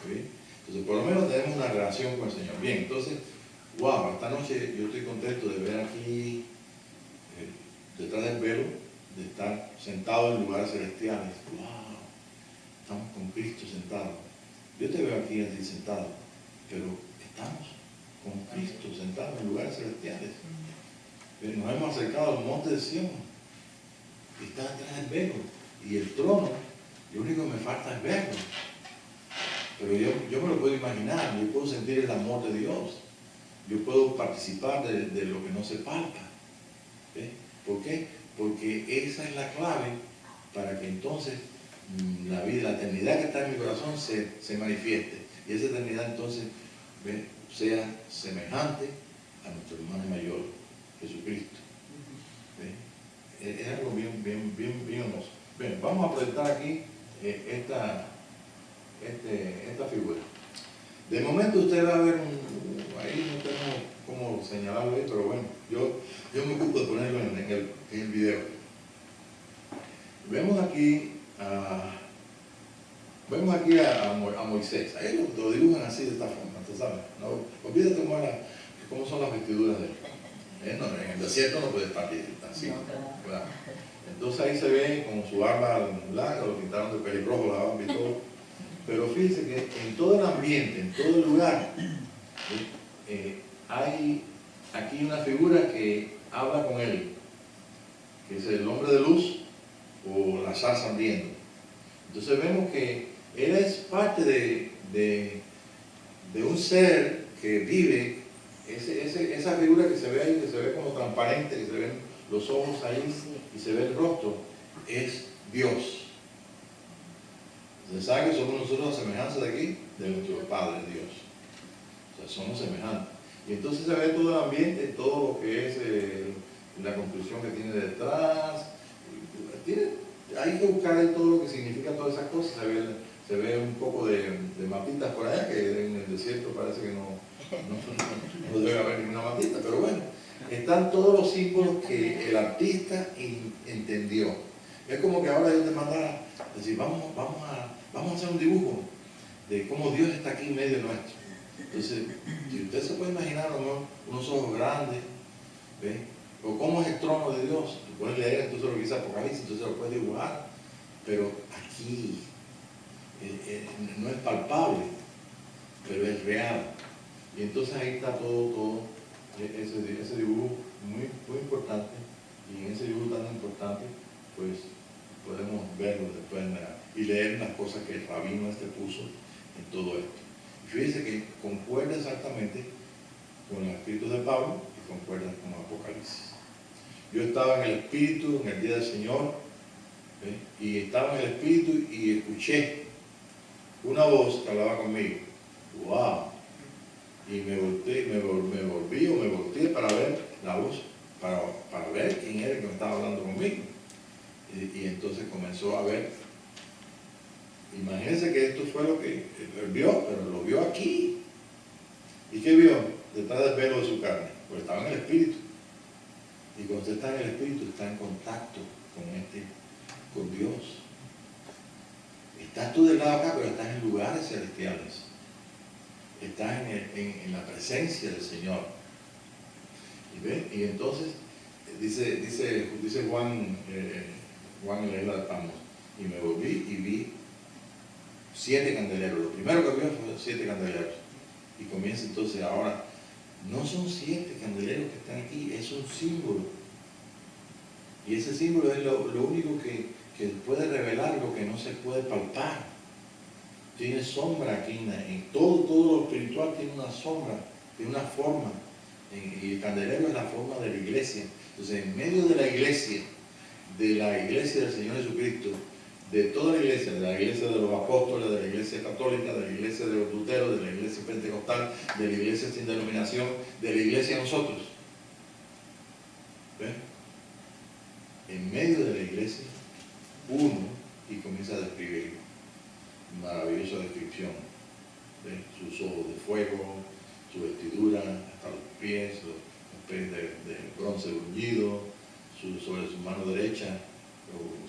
Speaker 1: ¿Sí? Entonces, por lo menos tenemos una relación con el Señor. Bien, entonces, wow, esta noche yo estoy contento de ver aquí, detrás del velo, de estar sentado en lugares celestiales. Wow, estamos con Cristo sentado. Yo te veo aquí así sentado, pero estamos con Cristo sentado en lugares celestiales. Nos hemos acercado al monte de Sión, y está detrás del velo, y el trono, lo único que me falta es verlo. Pero yo me lo puedo imaginar, yo puedo sentir el amor de Dios, yo puedo participar de lo que no se palpa. ¿Ves? ¿Por qué? Porque esa es la clave para que entonces la vida, la eternidad que está en mi corazón se manifieste. Y esa eternidad entonces, ¿ves?, sea semejante a nuestro hermano mayor, Jesucristo. ¿Ves? Es algo bien hermoso. Bien, vamos a presentar aquí esta figura. De momento usted va a ver ahí no tengo cómo señalarlo ahí, pero bueno, yo me ocupo de ponerlo en el video. Vemos aquí a Moisés. Ahí lo dibujan así de esta forma, ¿tú sabes? No olvídate cómo son las vestiduras de él. No, en el desierto no puede estar así. ¿Verdad? Entonces ahí se ve con su barba blanca, lo pintaron de pelirrojo, la barba y todo. Pero fíjense que en todo el ambiente, en todo el lugar, hay aquí una figura que habla con él, que es el hombre de luz o la zarza ardiendo. Entonces vemos que él es parte de un ser que vive esa figura que se ve ahí, que se ve como transparente, que se ven los ojos ahí y se ve el rostro, es Dios. ¿Usted sabe que somos nosotros la semejanza de aquí? De nuestro Padre Dios. O sea, somos semejantes. Y entonces se ve todo el ambiente, todo lo que es la construcción que tiene detrás. Hay que buscar ahí todo lo que significa todas esas cosas. Se ve un poco de mapitas por allá, que en el desierto parece que no debe haber ninguna mapita, pero bueno, están todos los símbolos que el artista entendió. Es como que ahora Dios te mandara decir, vamos a hacer un dibujo de cómo Dios está aquí en medio nuestro. Entonces, si usted se puede imaginar unos ojos grandes, ¿ve? O cómo es el trono de Dios, tú puedes leer entonces lo que dice Apocalipsis, entonces lo puedes dibujar, pero aquí no es palpable, pero es real. Y entonces ahí está todo ese dibujo muy importante, y en ese dibujo tan importante, pues podemos verlo después y leer las cosas que el rabino puso en todo esto. Y fíjense que concuerda exactamente con los escritos de Pablo y concuerda con Apocalipsis. Yo estaba en el Espíritu en el día del Señor, y estaba en el Espíritu y escuché una voz que hablaba conmigo. ¡Wow! Y me volteé para ver la voz, para ver quién era el que me estaba hablando conmigo. Y entonces comenzó a ver. Imagínense que esto fue lo que él vio, pero lo vio aquí. ¿Y qué vio? Detrás del velo de su carne. Pues estaba en el Espíritu. Y cuando usted está en el Espíritu, está en contacto con Dios. Estás tú del lado acá, pero estás en lugares celestiales. Estás en la presencia del Señor. Y entonces dice Juan en la isla de Patmos, y me volví y vi 7 candeleros. Lo primero que vio fue 7 candeleros. Y comienza entonces ahora, no son 7 candeleros que están aquí, es un símbolo. Y ese símbolo es lo único que puede revelar lo que no se puede palpar. Tiene sombra aquí, en todo lo espiritual tiene una sombra, tiene una forma. Y el candelero es la forma de la iglesia. Entonces, en medio de la iglesia del Señor Jesucristo, de toda la iglesia de los apóstoles, de la iglesia católica, de la iglesia de los luteros, de la iglesia pentecostal, de la iglesia sin denominación, de la iglesia de nosotros. ¿Ven? En medio de la iglesia, uno, y comienza a describir, maravillosa descripción, ¿ven? Sus ojos de fuego, su vestidura hasta los pies de bronce bruñido, sobre su mano derecha,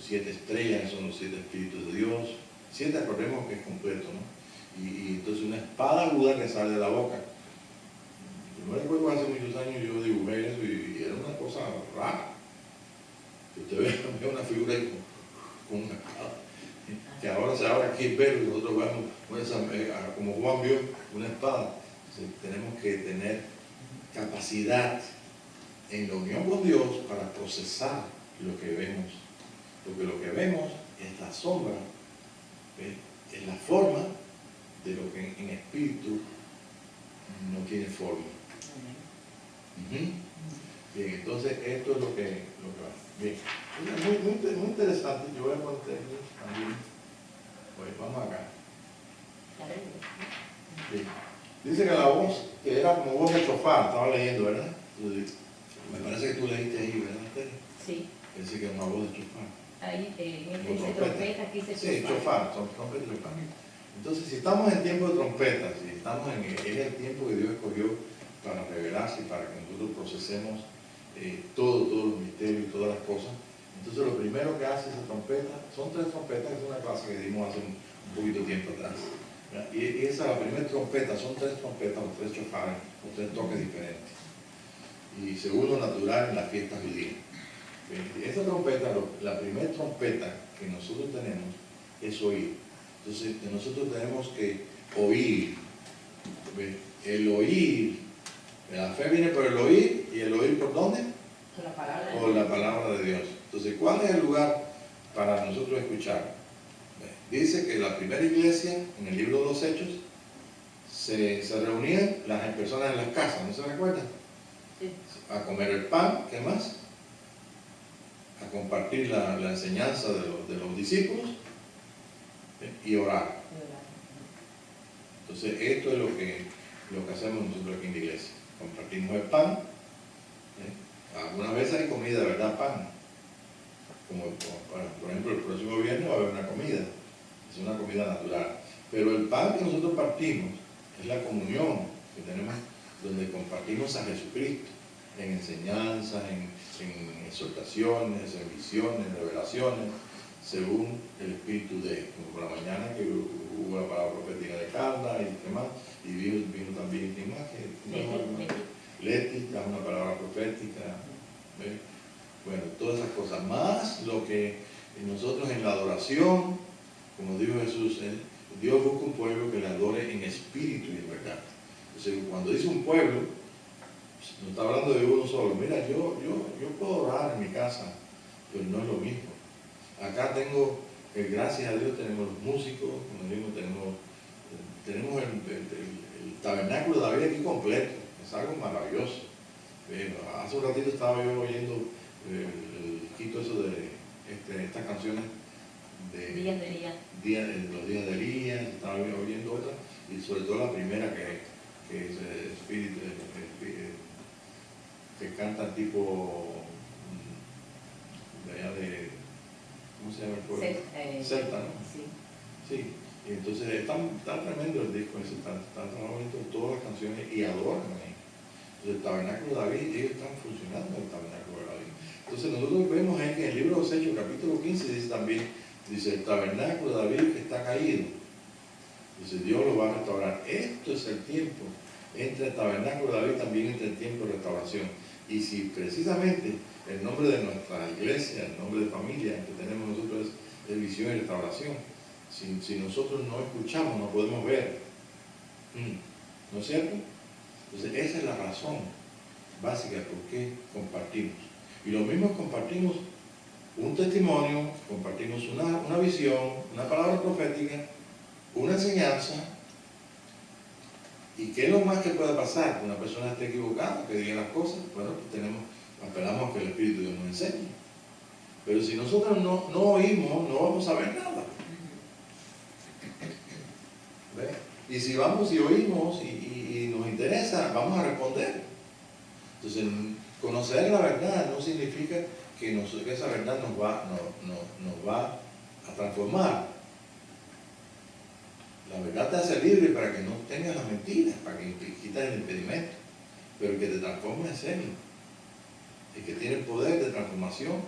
Speaker 1: 7 estrellas, son los 7 espíritus de Dios. 7, acordemos que es completo, ¿no? Y entonces una espada aguda que sale de la boca. Yo me recuerdo hace muchos años yo dibujé eso y era una cosa rara. Que usted ve una figura ahí con una espada. Que ahora se abre aquí el velo y nosotros vemos, como Juan vio, una espada. Entonces, tenemos que tener capacidad en la unión con Dios para procesar lo que vemos. Porque lo que vemos es la sombra, es la forma de lo que en espíritu no tiene forma. Bien, entonces esto es lo que va. Bien, muy interesante. Yo voy a poner también. Pues vamos acá. Bien. Dice que la voz, que era como voz de chofar, estaba leyendo, ¿verdad? Me parece que tú leíste ahí, ¿verdad, Tere? Sí. Pensé que era una voz de chofar.
Speaker 2: Ahí dice trompeta, aquí dice chofar.
Speaker 1: Sí, chofar, trompeta y chofar. Entonces, si estamos en tiempo de trompetas, si estamos es el tiempo que Dios escogió para revelarse y para que nosotros procesemos todos los misterios y todas las cosas. Entonces, lo primero que hace esa trompeta, son 3 trompetas, que es una clase que dimos hace un poquito de tiempo atrás. Y esa, la primera trompeta, son 3 trompetas o 3 chofares, o 3 toques diferentes. Y según lo natural en las fiestas judías. Esa trompeta, la primera trompeta que nosotros tenemos es oír. Entonces nosotros tenemos que oír. El oír, la fe viene por el oír, y el oír ¿por dónde? Por la palabra de Dios. Entonces, ¿cuál es el lugar para nosotros escuchar? Dice que la primera iglesia, en el libro de los Hechos, se reunían las personas en las casas, ¿no se recuerdan?
Speaker 2: Sí.
Speaker 1: A comer el pan, ¿qué más? A compartir la enseñanza de los discípulos y orar. Entonces esto es lo que hacemos nosotros aquí en la iglesia. Compartimos el pan. Algunas veces hay comida, ¿verdad? Pan. Como por ejemplo el próximo viernes va a haber una comida. Es una comida natural. Pero el pan que nosotros partimos es la comunión que tenemos, donde compartimos a Jesucristo en enseñanzas, en exhortaciones, en visiones, en revelaciones, según el espíritu de, como por la mañana que hubo la palabra profética de Carla y demás, y vino también, ¿quién más? Leti, da una palabra profética. ¿Ve? Bueno, todas esas cosas, más lo que nosotros en la adoración, como dijo Jesús, Dios busca un pueblo que le adore en espíritu y en verdad. Entonces, cuando dice un pueblo, no está hablando de uno solo. Mira, yo puedo orar en mi casa, pero no es lo mismo. Acá tengo, gracias a Dios, tenemos los músicos, como digo, tenemos el tabernáculo de David aquí completo. Es algo maravilloso. Hace un ratito estaba yo oyendo el quito eso de estas canciones de
Speaker 2: Días de Elías.
Speaker 1: Los días de Elías, estaba oyendo otras, y sobre todo la primera que es espíritu, que canta tipo de allá de, ¿cómo se llama el pueblo? Celta, ¿no?
Speaker 2: Sí.
Speaker 1: Sí, y entonces está tremendo el disco ese, está bonito todas las canciones y adoran ahí. Entonces el tabernáculo de David, ellos están funcionando en el tabernáculo de David. Entonces nosotros vemos ahí que en el libro de los Hechos, capítulo 15, dice también, dice el tabernáculo de David que está caído. Dice, Dios lo va a restaurar. Esto es el tiempo. Entre el tabernáculo de David también entre el tiempo de restauración. Y si precisamente el nombre de nuestra iglesia, el nombre de familia que tenemos nosotros es visión y restauración, si nosotros no escuchamos, no podemos ver. ¿No es cierto? Entonces esa es la razón básica de por qué compartimos. Y lo mismo compartimos un testimonio, compartimos una visión, una palabra profética, una enseñanza. ¿Y qué es lo más que puede pasar? Que una persona esté equivocada, que diga las cosas. Bueno, pues esperamos a que el Espíritu de Dios nos enseñe. Pero si nosotros no oímos, no vamos a ver nada. ¿Ve? Y si vamos y oímos y nos interesa, vamos a responder. Entonces, conocer la verdad no significa que esa verdad nos va a transformar. La verdad te hace libre para que no tengas las mentiras, para que quitas el impedimento, pero que te transforme en serio. Y que tiene poder de transformación,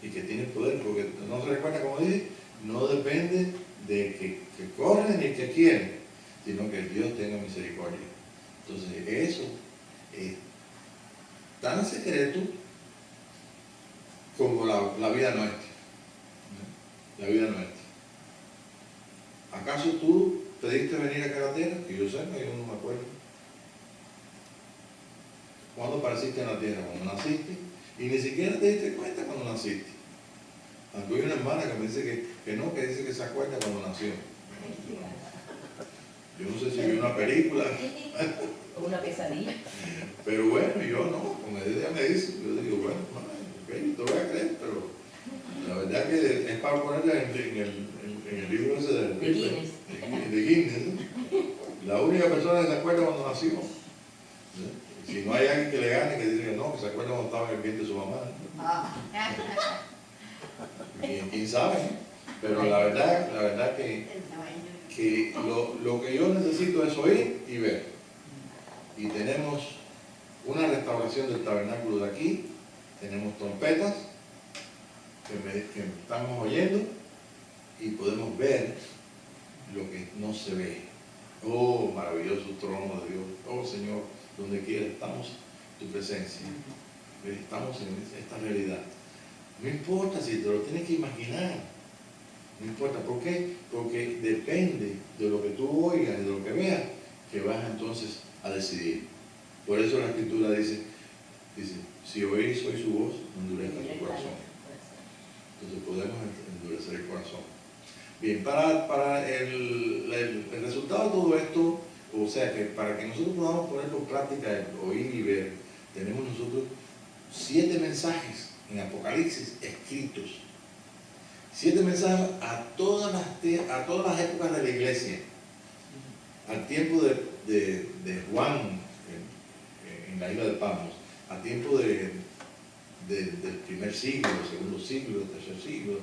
Speaker 1: y que tiene poder, porque no se recuerda, como dije, no depende de que corren ni que quieren, sino que Dios tenga misericordia. Entonces, eso es tan secreto como la vida nuestra. La vida nuestra. ¿Acaso tú pediste venir acá a la tierra? Que yo sepa, yo no me acuerdo. ¿Cuándo apareciste en la tierra? Cuando naciste. Y ni siquiera te diste cuenta cuando naciste. Aunque hay una hermana que me dice que no, que dice que se acuerda cuando nació. Yo no sé si vi una película.
Speaker 2: O una pesadilla.
Speaker 1: Pero bueno, yo no, como ella me dice, yo digo, bueno, okay, te voy a creer, pero la verdad que es para ponerla en el libro ese de
Speaker 2: Guinness.
Speaker 1: De Guinness. La única persona que se acuerda cuando nació. Si no hay alguien que le gane, que dice que no, que se acuerda cuando estaba en el vientre de su mamá. ¿Quién sabe? Pero la verdad que lo que yo necesito es oír y ver. Y tenemos una restauración del tabernáculo de aquí, tenemos trompetas que estamos oyendo y podemos ver lo que no se ve. Oh, maravilloso trono de Dios. Oh, Señor, donde quiera estamos en tu presencia. Estamos en esta realidad. No importa si te lo tienes que imaginar. No importa. ¿Por qué? Porque depende de lo que tú oigas, de lo que veas, que vas entonces a decidir. Por eso la Escritura dice, si oís hoy su voz, no endurezca tu corazón. Entonces podemos endurecer el corazón. Bien, para el resultado de todo esto O sea que para que nosotros podamos poner por práctica el oír y ver, tenemos nosotros 7 mensajes en Apocalipsis escritos. 7 mensajes a todas las épocas de la iglesia. Al tiempo de Juan en la isla de Patmos, a tiempo del primer siglo, del segundo siglo, del tercer siglo,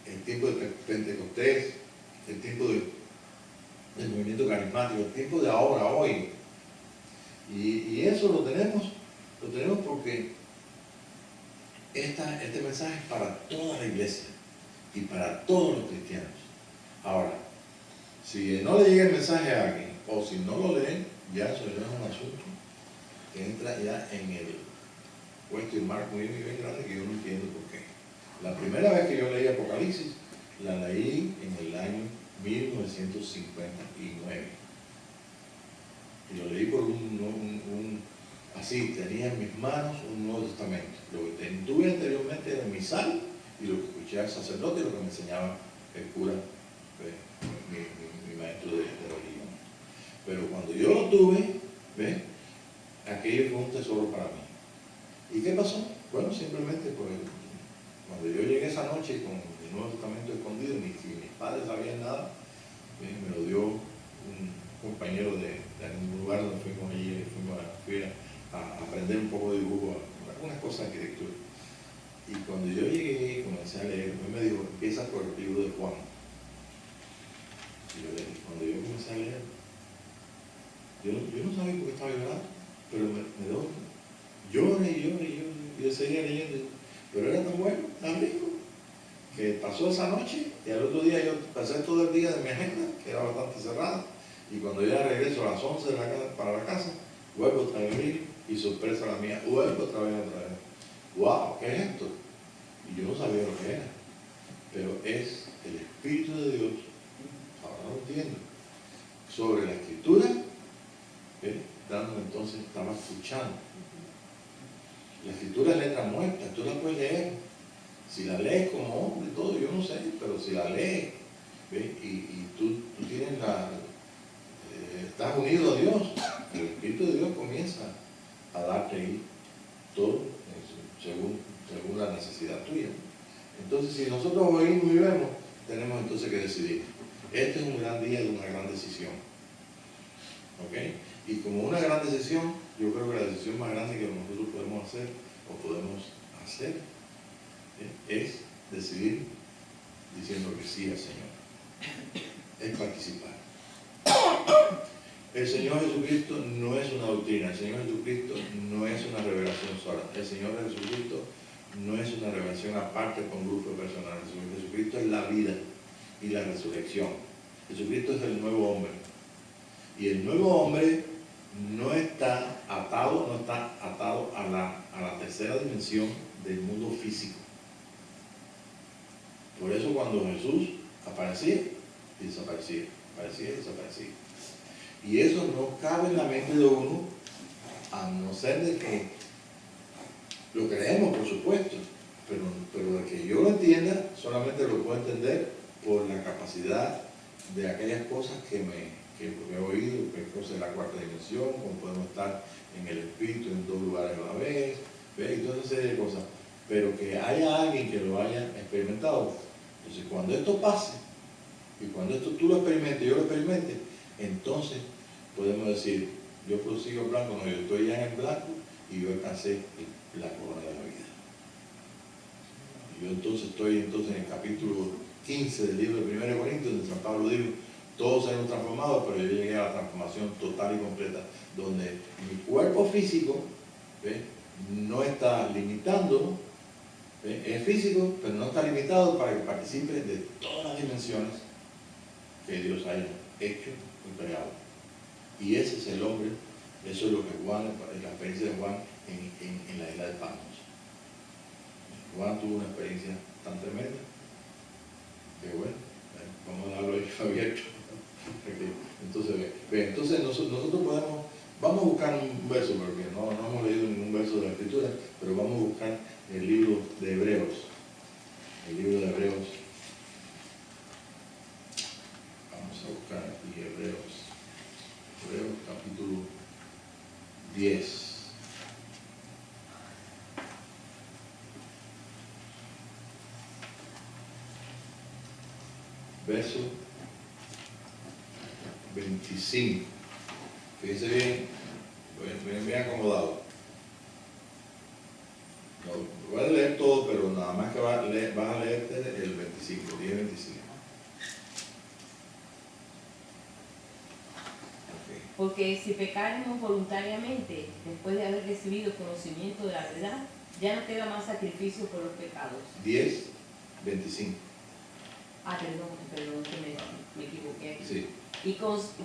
Speaker 1: el tiempo de Pentecostés, el tiempo del movimiento carismático, el tiempo de ahora, hoy. Y eso lo tenemos porque este mensaje es para toda la iglesia y para todos los cristianos. Ahora, si no le llega el mensaje a alguien, o si no lo leen, ya eso ya es un asunto que entra ya en el question mark muy bien grande que yo no entiendo por qué. La primera vez que yo leí Apocalipsis, la leí en el año 1959. Y lo leí por así, tenía en mis manos un Nuevo Testamento. Lo que tuve anteriormente era el misal y lo que escuché al sacerdote y lo que me enseñaba el cura, mi maestro de religión. Pero cuando yo lo tuve, aquello fue un tesoro para mí. ¿Y qué pasó? Bueno, simplemente pues, cuando yo llegué esa noche con mi Nuevo Testamento escondido, ni mis padres sabían nada, me lo dio un compañero de algún lugar donde fuimos allí, fui a aprender un poco de dibujo, algunas cosas de arquitectura. Y cuando yo llegué y comencé a leer, él me dijo, empieza por el libro de Juan. Y yo leí, cuando yo comencé a leer, yo no sabía por qué estaba llorando, pero me lloré y yo seguía leyendo. Pero era tan bueno, tan rico, que pasó esa noche y al otro día yo pasé todo el día de mi agenda, que era bastante cerrada, y cuando ya regreso a las 11 para la casa, vuelvo otra vez y sorpresa la mía, vuelvo otra vez. ¡Wow! ¿Qué es esto? Y yo no sabía lo que era, pero es el Espíritu de Dios, ahora lo entiendo, sobre la Escritura, dándome entonces, estaba escuchando. La Escritura es letra muerta, tú la puedes leer. Si la lees como hombre y todo, yo no sé, pero si la lees, y tú tienes estás unido a Dios, el Espíritu de Dios comienza a darte ahí todo según la necesidad tuya. Entonces, si nosotros oímos y vemos, tenemos entonces que decidir. Este es un gran día de una gran decisión. ¿Ok? Y como una gran decisión, yo creo que la decisión más grande que nosotros podemos hacer es decidir diciendo que sí al Señor. Es participar. El Señor Jesucristo no es una doctrina, el Señor Jesucristo no es una revelación sola. El Señor Jesucristo no es una revelación aparte con un grupo de personas. El Señor Jesucristo es la vida y la resurrección. Jesucristo es el nuevo hombre. Y el nuevo hombre no está atado a la tercera dimensión del mundo físico. Por eso cuando Jesús aparecía y desaparecía, aparecía y desaparecía. Y eso no cabe en la mente de uno, a no ser de que lo creemos, por supuesto, pero de que yo lo entienda, solamente lo puedo entender por la capacidad de aquellas cosas que he oído, que es cosa de la cuarta dimensión, como podemos estar en el espíritu en 2 lugares a la vez, y toda esa serie de cosas. Pero que haya alguien que lo haya experimentado. Entonces, cuando esto pase, y cuando esto tú lo experimentes, yo lo experimente, entonces podemos decir, yo prosigo el blanco, no, yo estoy ya en el blanco y yo alcancé la corona de la vida. Y yo entonces estoy en el capítulo 15 del libro de 1 Corintios, donde San Pablo dijo, todos serán transformados, pero yo llegué a la transformación total y completa, donde mi cuerpo físico no está limitando, es físico, pero no está limitado para que participe de todas las dimensiones que Dios haya hecho y creado. Y ese es el hombre, eso es lo que Juan, la experiencia de Juan en la isla de Patmos. Juan tuvo una experiencia tan tremenda que bueno, vamos a darlo ahí abierto. Entonces nosotros vamos a buscar un verso, porque no hemos leído ningún verso de la Escritura, pero vamos a buscar el libro de Hebreos. El libro de Hebreos. Vamos a buscar aquí Hebreos verso 25. Fíjense bien, bien acomodado. No, voy a leer todo, pero nada más que vas a leerte el 25, 10, 25.
Speaker 2: Porque si pecáramos voluntariamente, después de haber recibido conocimiento de la verdad, ya no queda más sacrificio por los pecados.
Speaker 1: 10, 25.
Speaker 2: Perdón, que me equivoqué.
Speaker 1: Sí.
Speaker 2: Y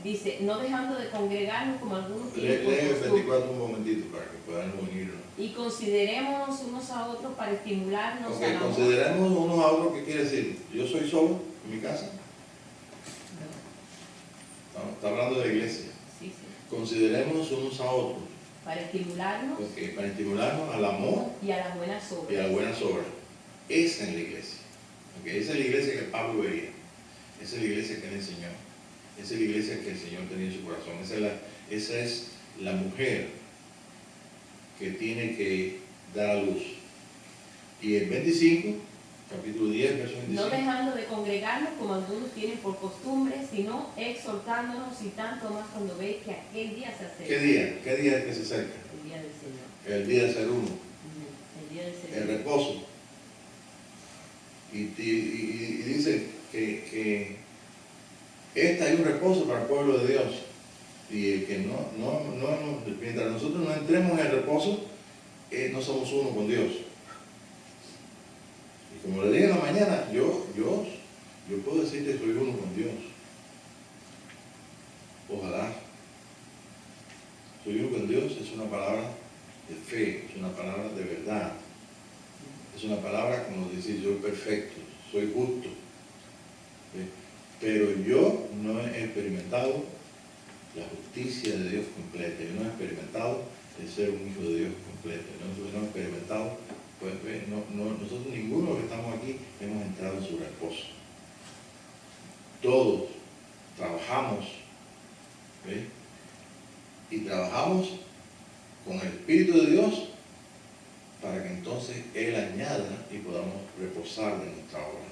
Speaker 2: dice, no dejando de congregarnos como algunos
Speaker 1: Lee
Speaker 2: tienen por
Speaker 1: el
Speaker 2: costumbre.
Speaker 1: 24 un momentito para que puedan unirnos.
Speaker 2: Y considerémonos unos a otros para estimularnos
Speaker 1: Ok,
Speaker 2: al amor.
Speaker 1: consideremos unos a otros. ¿Qué quiere decir? Yo soy solo en mi casa. No, está hablando de la iglesia.
Speaker 2: Sí, sí.
Speaker 1: Consideremos unos a otros.
Speaker 2: Para estimularnos
Speaker 1: Okay, para estimularnos al amor
Speaker 2: y a las buenas obras.
Speaker 1: y a las buenas obras. Esa es la iglesia. Okay, esa es la iglesia que Pablo veía. Esa es la iglesia que él enseñó. Esa es la iglesia que el Señor tenía en su corazón. Esa es la mujer que tiene que dar a luz. Y el 25, capítulo 10, verso 25.
Speaker 2: No dejando de congregarnos como algunos tienen por costumbre, sino exhortándonos y tanto más cuando veis que aquel día se acerca.
Speaker 1: ¿Qué día? ¿Qué día es que se acerca?
Speaker 2: El día del Señor.
Speaker 1: El día de ser uno.
Speaker 2: El día del Señor.
Speaker 1: El reposo. Y dice que este hay un reposo para el pueblo de Dios. Y el que mientras nosotros no entremos en el reposo, no somos uno con Dios. Y como le dije en la mañana, yo puedo decir que soy uno con Dios. Ojalá. Soy uno con Dios es una palabra de fe, es una palabra de verdad. Es una palabra como decir, soy perfecto, soy justo. ¿Sí? Pero yo no he experimentado la justicia de Dios completa. Yo no he experimentado el ser un hijo de Dios completo. No he experimentado, pues, nosotros ninguno de los que estamos aquí hemos entrado en su reposo. Todos trabajamos, ¿sí? Y trabajamos con el Espíritu de Dios para que entonces Él añada y podamos reposar de nuestra obra.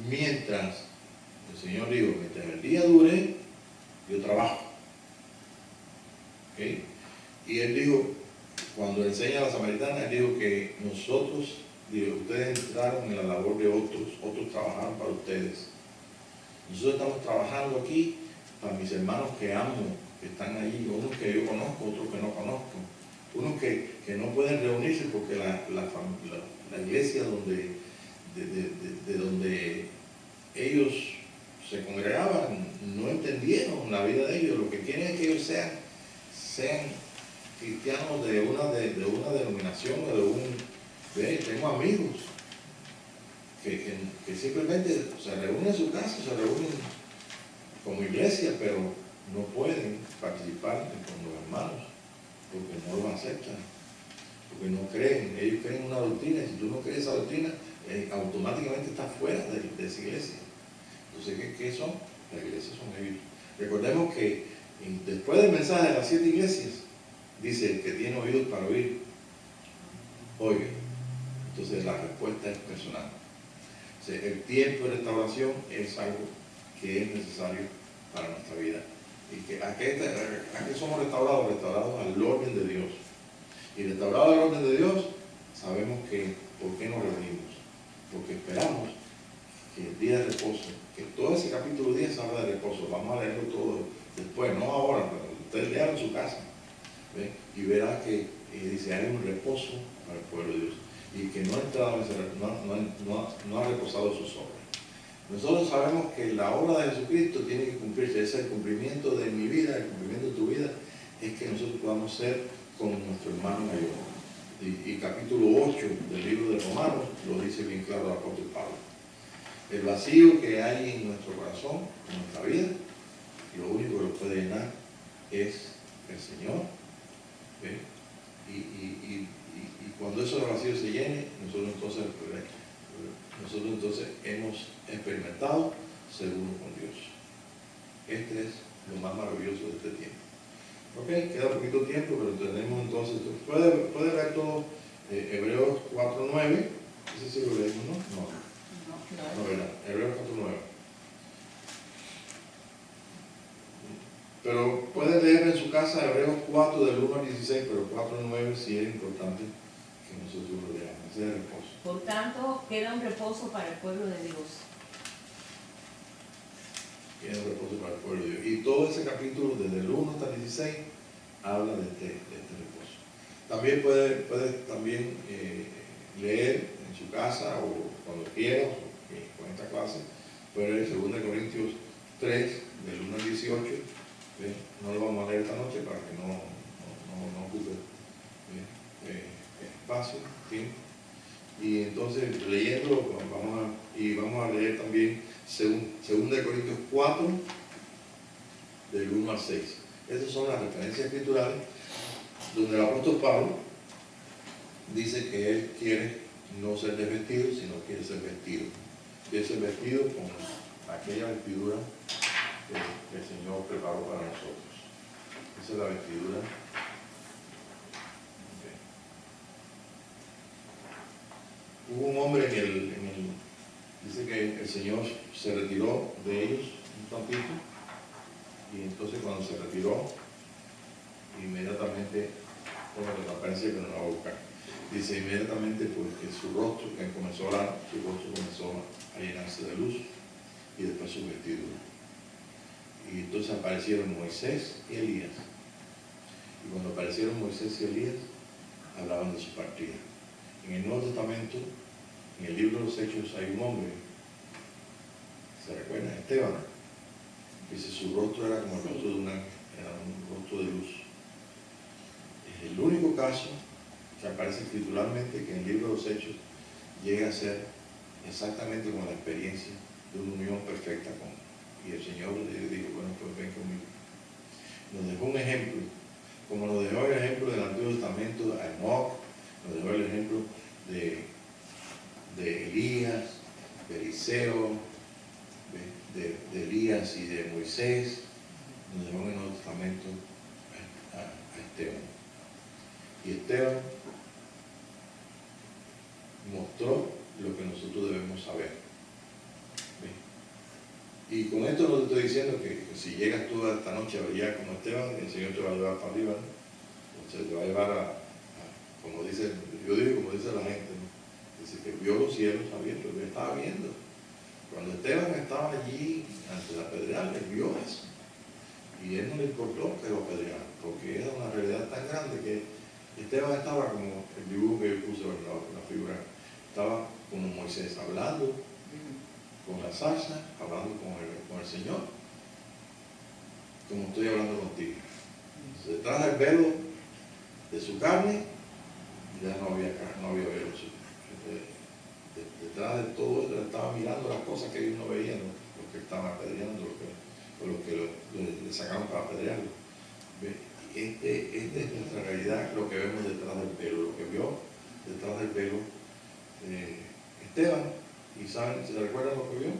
Speaker 1: Mientras el Señor dijo, mientras el día dure, yo trabajo. ¿Okay? Y Él dijo, cuando enseña a la samaritana, Él dijo que nosotros, ustedes entraron en la labor de otros trabajaron para ustedes. Nosotros estamos trabajando aquí para mis hermanos que amo, que están allí, unos que yo conozco, otros que no conozco, unos que no pueden reunirse porque la iglesia de donde ellos se congregaban no entendieron la vida de ellos. Lo que quieren es que ellos sean cristianos de una denominación o tengo amigos que simplemente se reúnen en su casa, se reúnen como iglesia, pero no pueden participar con los hermanos porque no los aceptan, porque no creen. Ellos creen una doctrina, y si tú no crees esa doctrina, automáticamente estás fuera de esa iglesia. Entonces, ¿qué son? Las iglesias son ellos. Recordemos que después del mensaje de las 7 iglesias, dice, el que tiene oídos para oír, oye. Entonces la respuesta es personal. O sea, el tiempo de restauración es algo que es necesario para nuestra vida. ¿Y a qué somos restaurados? Restaurados al orden de Dios. Y restaurados al orden de Dios, sabemos que, ¿por qué nos reunimos? Porque esperamos que el día de reposo, que todo ese capítulo 10 habla de reposo, vamos a leerlo todo después, no ahora, pero ustedes lean en su casa, ¿ve? Y verá que dice, hay un reposo para el pueblo de Dios, y que no ha entrado en ese, no ha reposado sus obras. Nosotros sabemos que la obra de Jesucristo tiene que cumplirse. Ese es el cumplimiento de mi vida, el cumplimiento de tu vida, es que nosotros podamos ser como nuestro hermano mayor. Y capítulo 8 del libro de Romanos lo dice bien claro el apóstol Pablo. El vacío que hay en nuestro corazón, en nuestra vida, lo único que lo puede llenar es el Señor. ¿Ve? Y cuando ese vacío se llene, nosotros entonces hemos experimentado ser uno con Dios. Este es lo más maravilloso de este tiempo. Ok, queda poquito tiempo, pero tenemos entonces, puede ver todo Hebreos 4:9, ese sí lo leemos, ¿no? No, ¿verdad? Hebreos 4:9. Pero pueden leer en su casa Hebreos 4 del 1 al 16, pero 4 al 9 sí es importante que nosotros lo leamos. Ese es el reposo.
Speaker 2: Por tanto, queda un reposo para el pueblo de Dios.
Speaker 1: Queda un reposo para el pueblo de Dios. Y todo ese capítulo, desde el 1 hasta el 16, habla de este reposo. También puede también leer en su casa o cuando quiera, o con esta clase, puede leer 2 Corintios 3, del 1 al 18. ¿Bien? No lo vamos a leer esta noche para que no ocupe espacio, tiempo. Y entonces leyendo vamos a leer también 2 Corintios 4 del 1 al 6. Esas son las referencias escriturales donde el apóstol Pablo dice que él quiere no ser desvestido, sino quiere ser vestido. Quiere ser vestido con aquella vestidura que el Señor preparó para nosotros. Esa es la vestidura. Hubo un hombre dice que el Señor se retiró de ellos un tantito, y entonces cuando se retiró, inmediatamente, bueno, la apariencia que nos va a buscar, dice inmediatamente pues que su rostro comenzó a llenarse de luz, y después su vestidura. Y entonces aparecieron Moisés y Elías. Y cuando aparecieron Moisés y Elías, hablaban de su partida. En el Nuevo Testamento, en el libro de los Hechos, hay un hombre, ¿se recuerdan? Esteban. Dice, su rostro era como el rostro de un ángel, era un rostro de luz. Es el único caso que aparece escrituralmente que en el libro de los Hechos llega a ser exactamente como la experiencia de una unión perfecta con él. Y el Señor le dijo, bueno, pues ven conmigo. Nos dejó un ejemplo, como nos dejó el ejemplo del Antiguo Testamento a Enoc, nos dejó el ejemplo de Elías, de Eliseo, de Elías y de Moisés. Nos dejó en el Nuevo Testamento a Esteban. Y Esteban mostró lo que nosotros debemos saber. Y con esto no te estoy diciendo que si llegas tú esta noche a brillar como Esteban, el Señor te va a llevar para arriba, ¿no? O sea, te va a llevar como dice, yo digo como dice la gente, ¿no? Dice que vio los cielos abiertos, él estaba viendo. Cuando Esteban estaba allí ante la pedreal, él vio eso. Y él no le importó que lo apedrearan, porque era una realidad tan grande que Esteban estaba como el dibujo que yo puse en la figura, estaba como Moisés hablando con la zarza, hablando con el Señor, como estoy hablando contigo. Entonces, detrás del velo de su carne, ya no había velo. Detrás de todo él estaba mirando las cosas que ellos no veían, los que estaban apedreando, o los que le sacaron para apedrearlo. Esta es nuestra realidad, lo que vemos detrás del velo, lo que vio detrás del velo Esteban. ¿Y saben, se recuerdan lo que vio?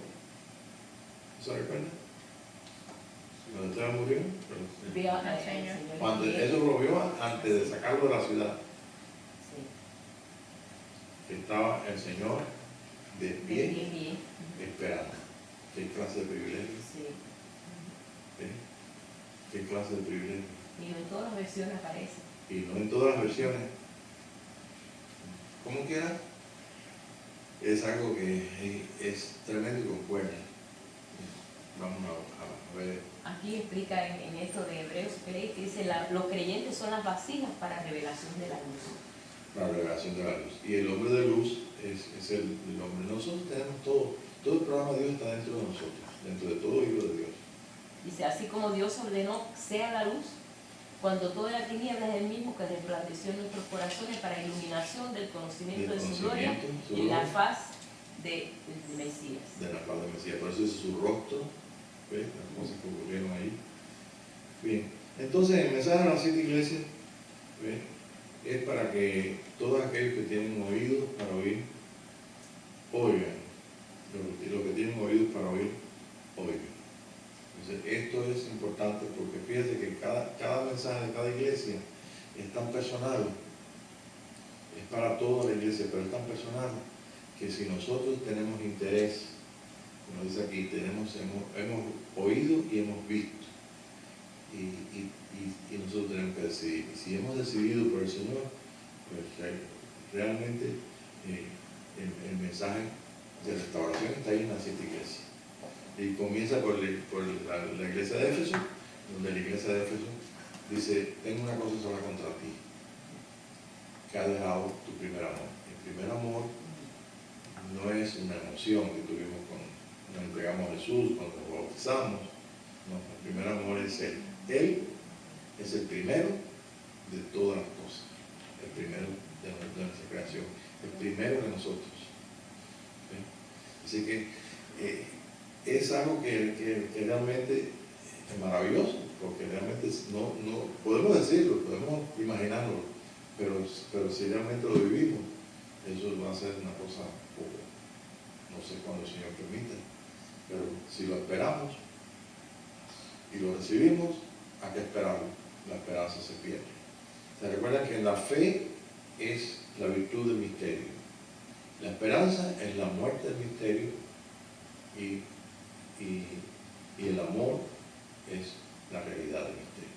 Speaker 1: ¿Se recuerdan? Cuando Esteban murió,
Speaker 2: Vio al Señor.
Speaker 1: Cuando eso lo vio antes de sacarlo de la ciudad, estaba el Señor de pie, esperando. ¿Qué clase de privilegio? ¿Qué clase de privilegio?
Speaker 2: Y no en todas las versiones aparece.
Speaker 1: Y no en todas las versiones. Como quiera, es algo que es tremendo y concuerda. Vamos a ver.
Speaker 2: Aquí explica en esto de Hebreos que dice, los creyentes son las vasijas para revelación de la luz.
Speaker 1: La revelación de la luz. Y el hombre de luz es el hombre. Nosotros tenemos todo el programa de Dios está dentro de nosotros, dentro de todo hijo de Dios.
Speaker 2: Dice, así como Dios ordenó sea la luz, cuando toda la tiniebla es el mismo que resplandeció en nuestros corazones para iluminación del conocimiento de su gloria y la faz de Mesías.
Speaker 1: De la faz de Mesías. Por eso es su rostro, ¿ves? Las cosas que ocurrieron ahí. Bien, entonces el mensaje de las 7 iglesias, ¿ves? Es para que todos aquellos que tienen oídos para oír, oigan. Los que tienen oídos para oír, oigan. Entonces, esto es importante porque fíjate que cada mensaje de cada iglesia es tan personal, es para toda la iglesia, pero es tan personal que si nosotros tenemos interés, como dice aquí, hemos oído y hemos visto y nosotros tenemos que decidir. Y si hemos decidido por el Señor, pues realmente el mensaje de restauración está ahí en la 7 iglesias. Y comienza por la iglesia de Éfeso, donde la iglesia de Éfeso dice: tengo una cosa sola contra ti, que has dejado tu primer amor. El primer amor no es una emoción que tuvimos cuando nos entregamos a Jesús, cuando nos bautizamos. No, el primer amor es Él. Él es el primero de todas las cosas, el primero de nuestra creación, el primero de nosotros. ¿Sí? Así que es algo que realmente es maravilloso, porque realmente no podemos decirlo, podemos imaginarlo, pero si realmente lo vivimos, eso va a ser una cosa poco, no sé cuándo el Señor permita, pero si lo esperamos y lo recibimos, hay que esperarlo. La esperanza se pierde. ¿Se recuerdan que la fe es la virtud del misterio? La esperanza es la muerte del misterio y el amor es la realidad del misterio.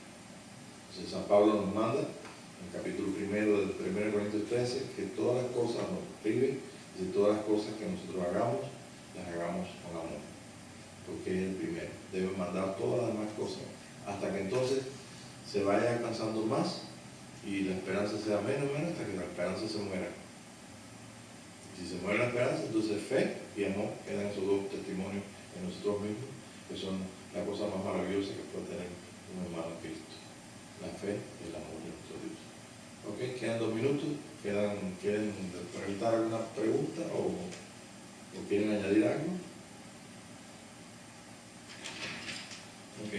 Speaker 1: Entonces San Pablo nos manda, en el capítulo 1 del 1 Corintios 13, que todas las cosas nos priven, y todas las cosas que nosotros hagamos, las hagamos con amor, porque es el primero. Debe mandar todas las demás cosas, hasta que entonces se vaya alcanzando más y la esperanza sea menos, hasta que la esperanza se muera. Si se muere la esperanza, entonces fe y amor quedan esos dos testimonios en nosotros mismos, que son la cosa más maravillosa que puede tener un hermano en Cristo. La fe y el amor de nuestro Dios. Ok, quedan 2 minutos. ¿Quieren preguntar alguna pregunta o quieren añadir algo? Ok,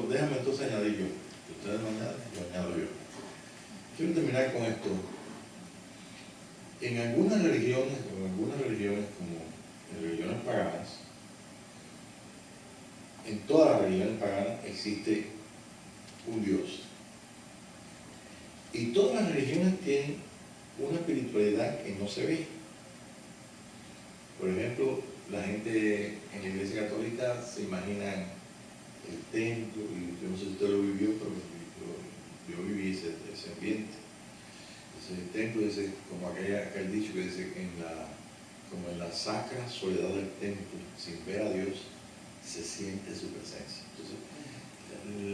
Speaker 1: déjame entonces añadir yo. Si ustedes no añaden, yo añado yo. Quiero terminar con esto. En algunas religiones, como en religiones paganas, en todas las religiones paganas existe un Dios. Y todas las religiones tienen una espiritualidad que no se ve. Por ejemplo, la gente en la Iglesia Católica se imagina el templo, y yo no sé si usted lo vivió, pero yo viví ese ambiente. El templo dice, como aquel dicho que dice, como en la sacra soledad del templo, sin ver a Dios, se siente su presencia. Entonces,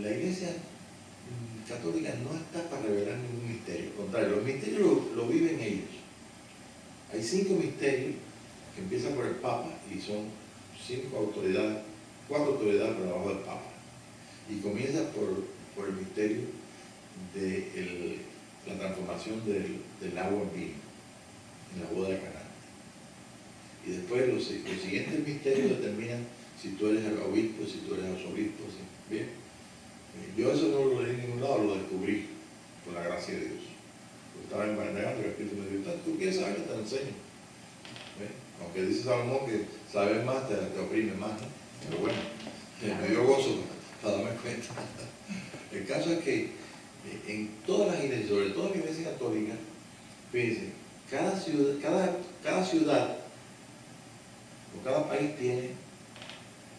Speaker 1: la Iglesia Católica no está para revelar ningún misterio. Al contrario, los misterios lo viven ellos. Hay 5 misterios que empiezan por el Papa y son 5 autoridades, 4 autoridades por debajo del Papa. Y comienza por el misterio de la transformación del agua en vino en la boda de Caná. Y después los siguientes misterios determinan si tú eres el obispo, si tú eres arzobispo. ¿Sí? Bien. Yo eso no lo leí en ningún lado, lo descubrí por la gracia de Dios. Yo estaba inventando, el Espíritu me dijo: tú quieres saber, te lo enseño. ¿Ven? Aunque dice Salomón que saber más te oprime más, ¿no? Pero bueno, me dio gozo para darme cuenta. El caso es que en todas las iglesias, sobre todo en la Iglesia Católica, fíjense, cada ciudad o cada país tiene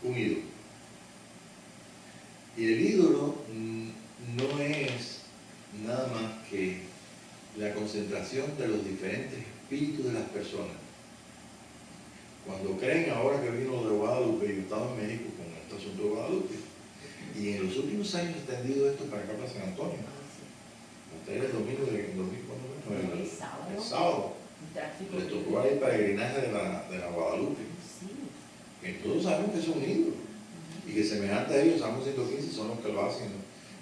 Speaker 1: un ídolo. Y el ídolo no es nada más que la concentración de los diferentes espíritus de las personas. Cuando creen, ahora que vino lo de Guadalupe, yo estaba en México con este asunto de Guadalupe, y en los últimos años he extendido esto para acá, para San Antonio. Hasta el domingo el sábado. Le tocó ahí el peregrinaje de la Guadalupe. Que todos sabemos que es un ídolo. Y que semejante a ellos, Salmo 115, son los que lo hacen.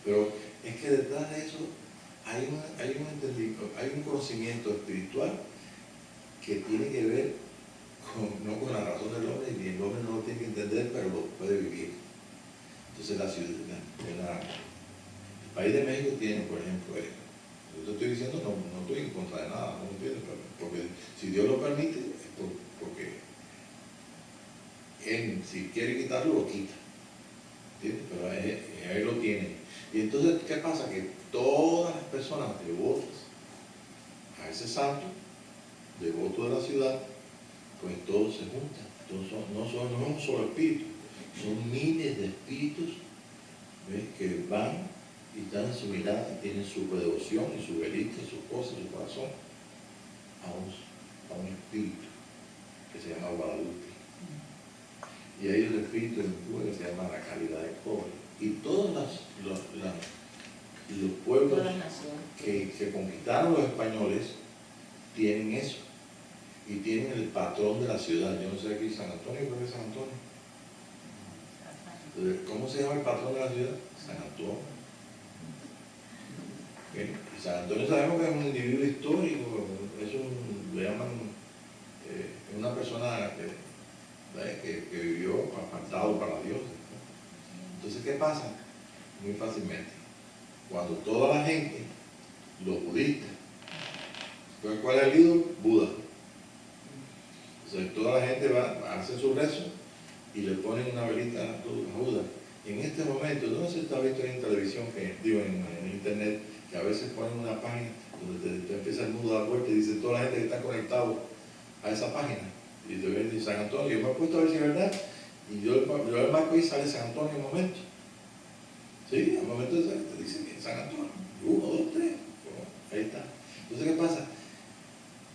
Speaker 1: Pero es que detrás de eso hay un conocimiento espiritual que tiene que ver no con la razón del hombre, y el hombre no lo tiene que entender, pero lo puede vivir. Entonces el país de México tiene, por ejemplo, yo te estoy diciendo, no estoy en contra de nada, ¿no entiendes? Porque si Dios lo permite, es porque Él, si quiere quitarlo, lo quita. ¿Entiendes? Pero Él lo tiene. Y entonces, ¿qué pasa? Que todas las personas devotas a ese santo, devoto de la ciudad, pues todos se juntan. Entonces, no es un solo espíritu, son miles de espíritus ¿ves? Que van y están en su mirada, tienen su devoción y su velita, sus cosas, su corazón, a un espíritu que se llama Guadalupe. Y hay un espíritu en Cuba que se llama la calidad de cobre. Y todos los pueblos que conquistaron los españoles tienen eso. Y tienen el patrón de la ciudad. Yo no sé aquí, San Antonio, creo que es San Antonio. Entonces, ¿cómo se llama el patrón de la ciudad? San Antonio. ¿Okay? Y San Antonio sabemos que es un individuo histórico, le llaman una persona que vivió apartado para Dios. Entonces, ¿qué pasa? Muy fácilmente. Cuando toda la gente, los budistas, ¿cuál es el ídolo? Buda. Entonces, toda la gente va a hacer su rezo y le ponen una velita a Buda. Y en este momento, no sé si está visto en televisión, en internet, que a veces ponen una página donde te empieza el mundo a dar vuelta y dice toda la gente que está conectado a esa página. Y te ven de San Antonio. Yo me he puesto a ver si es verdad. Y yo el marco y sale San Antonio en un momento. Sí, al momento te dice que San Antonio. 1, 2, 3. Ahí está. Entonces, ¿qué pasa?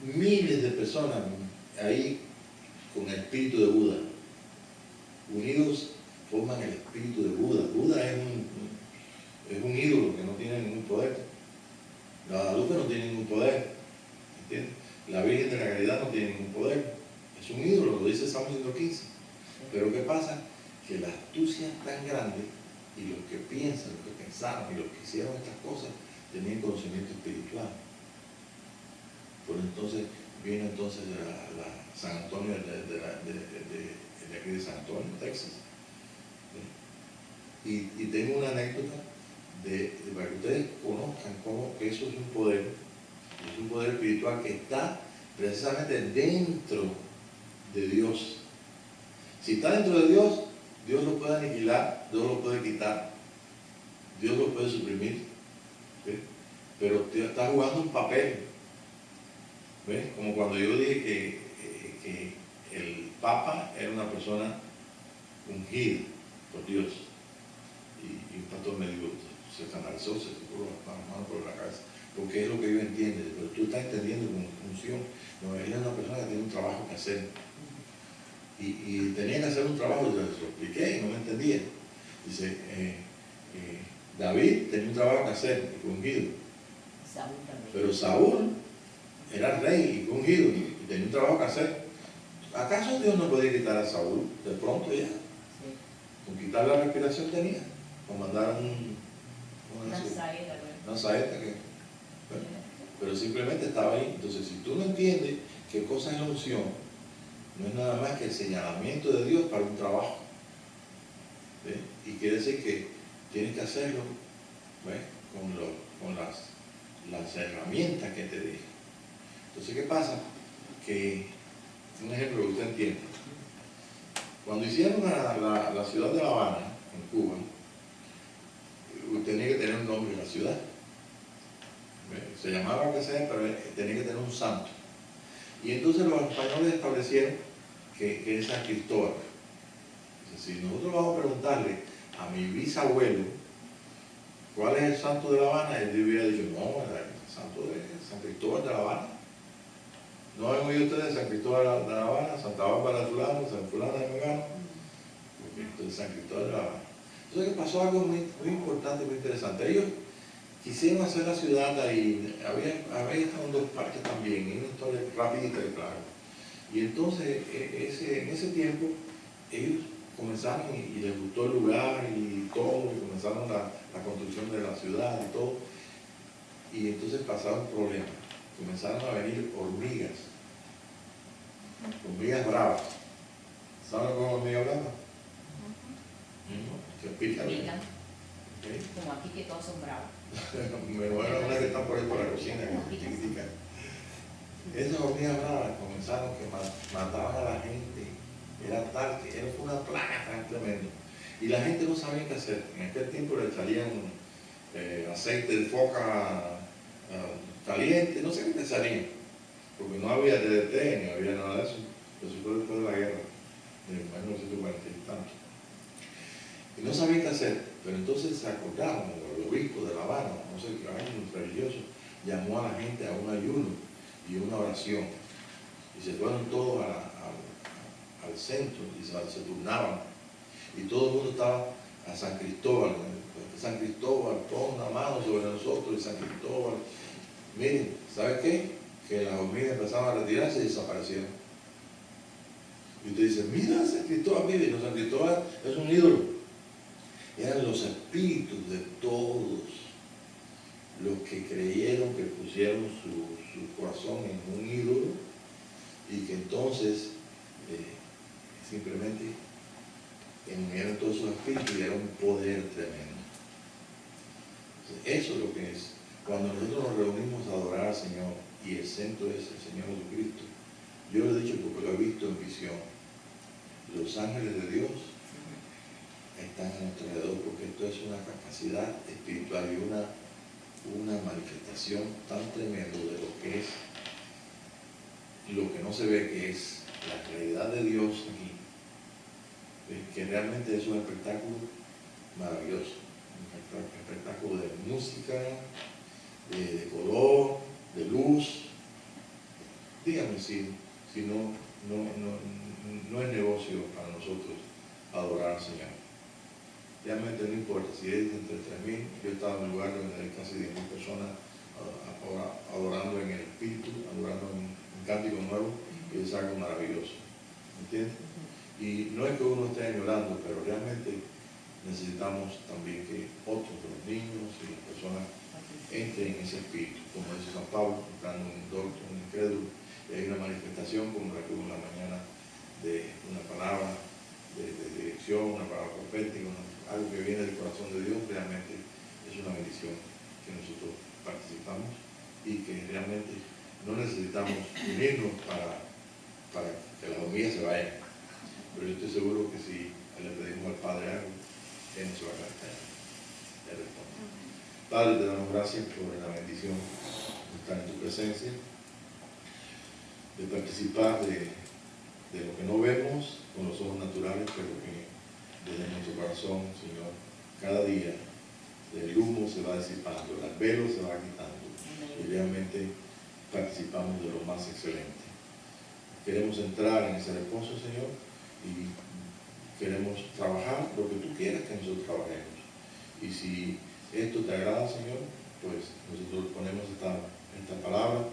Speaker 1: Miles de personas ahí con el espíritu de Buda, unidos, forman el espíritu de Buda. Buda es un ídolo que no tiene ningún poder. La Guadalupe no tiene ningún poder. ¿Entiendes? La Virgen de la Caridad no tiene ningún poder. Es un ídolo, lo dice Salmo 115. Pero ¿qué pasa? Que la astucia es tan grande y los que piensan, los que pensaron y los que hicieron estas cosas tenían conocimiento espiritual. Por entonces viene entonces la San Antonio de aquí de San Antonio, Texas. Y tengo una anécdota para que ustedes conozcan cómo que eso es un poder espiritual que está precisamente dentro de Dios. Si está dentro de Dios, Dios lo puede aniquilar, Dios lo puede quitar, Dios lo puede suprimir, ¿sí? Pero está jugando un papel. ¿Ves? Como cuando yo dije que el Papa era una persona ungida por Dios. Y un pastor me dijo, se canalizó, se puso las manos por la cabeza, porque es lo que yo entiendo. Pero tú estás entendiendo como función. No, él es una persona que tiene un trabajo que hacer. Y tenía que hacer un trabajo, yo se lo expliqué y no me entendía. Dice, David tenía un trabajo que hacer y fue ungido. Pero Saúl era rey y fue ungido y tenía un trabajo que hacer. ¿Acaso Dios no podía quitar a Saúl de pronto ya? Sí. Con quitar la respiración tenía. Con mandar una saeta que... Bueno, pero simplemente estaba ahí. Entonces, si tú no entiendes qué cosa es la unción, no es nada más que el señalamiento de Dios para un trabajo. ¿Sí? Y quiere decir que tienes que hacerlo, ¿ves? Con las herramientas que te deja. Entonces, ¿qué pasa? Que, un ejemplo que usted entiende. Cuando hicieron la ciudad de La Habana, en Cuba, tenía que tener un nombre en la ciudad. ¿Ves? Se llamaba lo que sea, pero tenía que tener un santo. Y entonces los españoles establecieron que es San Cristóbal. Entonces, si nosotros vamos a preguntarle a mi bisabuelo cuál es el santo de La Habana, él hubiera dicho, no, el santo de San Cristóbal de La Habana. ¿No han oído ustedes San Cristóbal de La Habana, Santa Bárbara de Fulano, San Fulano de Megano? Entonces San Cristóbal de La Habana. Entonces pasó algo muy importante, muy interesante. Ellos quisieron hacer la ciudad ahí, había estado 2 parques también, y una historia rapidita y claro. Y entonces en ese tiempo ellos comenzaron y les gustó el lugar y todo, y comenzaron la construcción de la ciudad y todo. Y entonces pasaron problemas. Comenzaron a venir hormigas bravas. ¿Saben cómo es hormiga brava? Que pican. Okay.
Speaker 2: Como aquí que todos son bravos.
Speaker 1: Bueno, una que está por ahí por la cocina, que es chiquitica. Esas hormigas bravas comenzaron que mataban a la gente. Era tal que era una plaga tan tremenda. Y la gente no sabía qué hacer. En aquel tiempo le salían aceite de foca caliente, no sé qué pensarían, porque no había DDT ni había nada de eso. Eso fue después de la guerra, de 1940 y tanto. Y no sabían qué hacer, pero entonces se acordaron, el obispo de La Habana, no sé qué, un religioso, llamó a la gente a un ayuno y una oración. Y se fueron todos al centro y se turnaban. Y todo el mundo estaba a San Cristóbal. San Cristóbal, pon una mano sobre nosotros y San Cristóbal. Miren, ¿sabe qué? Que las hormigas empezaban a retirarse y desaparecieron. Y usted dice, mira San Cristóbal, mire, no, San Cristóbal es un ídolo. Eran los espíritus de todos los que creyeron, que pusieron su corazón en un ídolo y que entonces simplemente unieron todos esos espíritus y era un poder tremendo. Entonces, eso es lo que es. Cuando nosotros nos reunimos a adorar al Señor y el centro es el Señor Jesucristo, yo lo he dicho porque lo he visto en visión. Los ángeles de Dios están a nuestro alrededor porque esto es una capacidad espiritual y una manifestación tan tremenda de lo que es, lo que no se ve, que es la realidad de Dios aquí, que realmente es un espectáculo maravilloso, un espectáculo de música, de color, de luz. Dígame si no es negocio para nosotros adorar al Señor. Realmente no importa si es entre 3.000, yo he estado en un lugar donde hay casi 10.000 personas adorando en el Espíritu, adorando en cántico nuevo, y es algo maravilloso. ¿Entiendes? Y no es que uno esté añorando, pero realmente necesitamos también que otros, los niños y las personas, entren en ese espíritu. Como dice San Pablo, entrando un incrédulo, y hay una manifestación como la que hubo en la mañana de una palabra de dirección, una palabra profética, algo que viene del corazón de Dios. Realmente es una bendición que nosotros participamos y que realmente no necesitamos unirnos para que las hormigas se vayan. Pero yo estoy seguro que si le pedimos al Padre algo, Él nos va a dar. Padre, te damos gracias por la bendición de estar en tu presencia, de participar de lo que no vemos con los ojos naturales, pero que desde nuestro corazón, Señor, cada día el humo se va disipando, el velo se va quitando y realmente participamos de lo más excelente. Queremos entrar en ese reposo, Señor, y queremos trabajar lo que tú quieras que nosotros trabajemos. Y si esto te agrada, Señor, pues nosotros ponemos esta palabra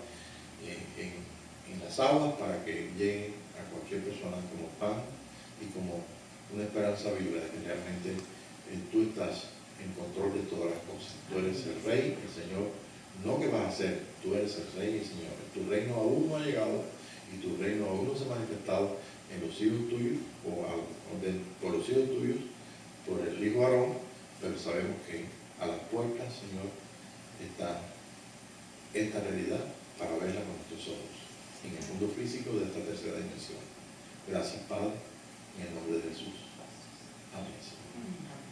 Speaker 1: en las aguas para que llegue a cualquier persona como pan y como una esperanza viva de que realmente tú estás en control de todas las cosas. Tú eres el Rey, el Señor. No que vas a ser, tú eres el Rey y el Señor. Tu reino aún no ha llegado y tu reino aún no se ha manifestado en los hijos tuyos por los hijos tuyos, por el hijo Aarón, pero sabemos que a las puertas, Señor, está esta realidad para verla con nuestros ojos en el mundo físico de esta tercera dimensión. Gracias, Padre, en el nombre de Jesús. Amén, Señor.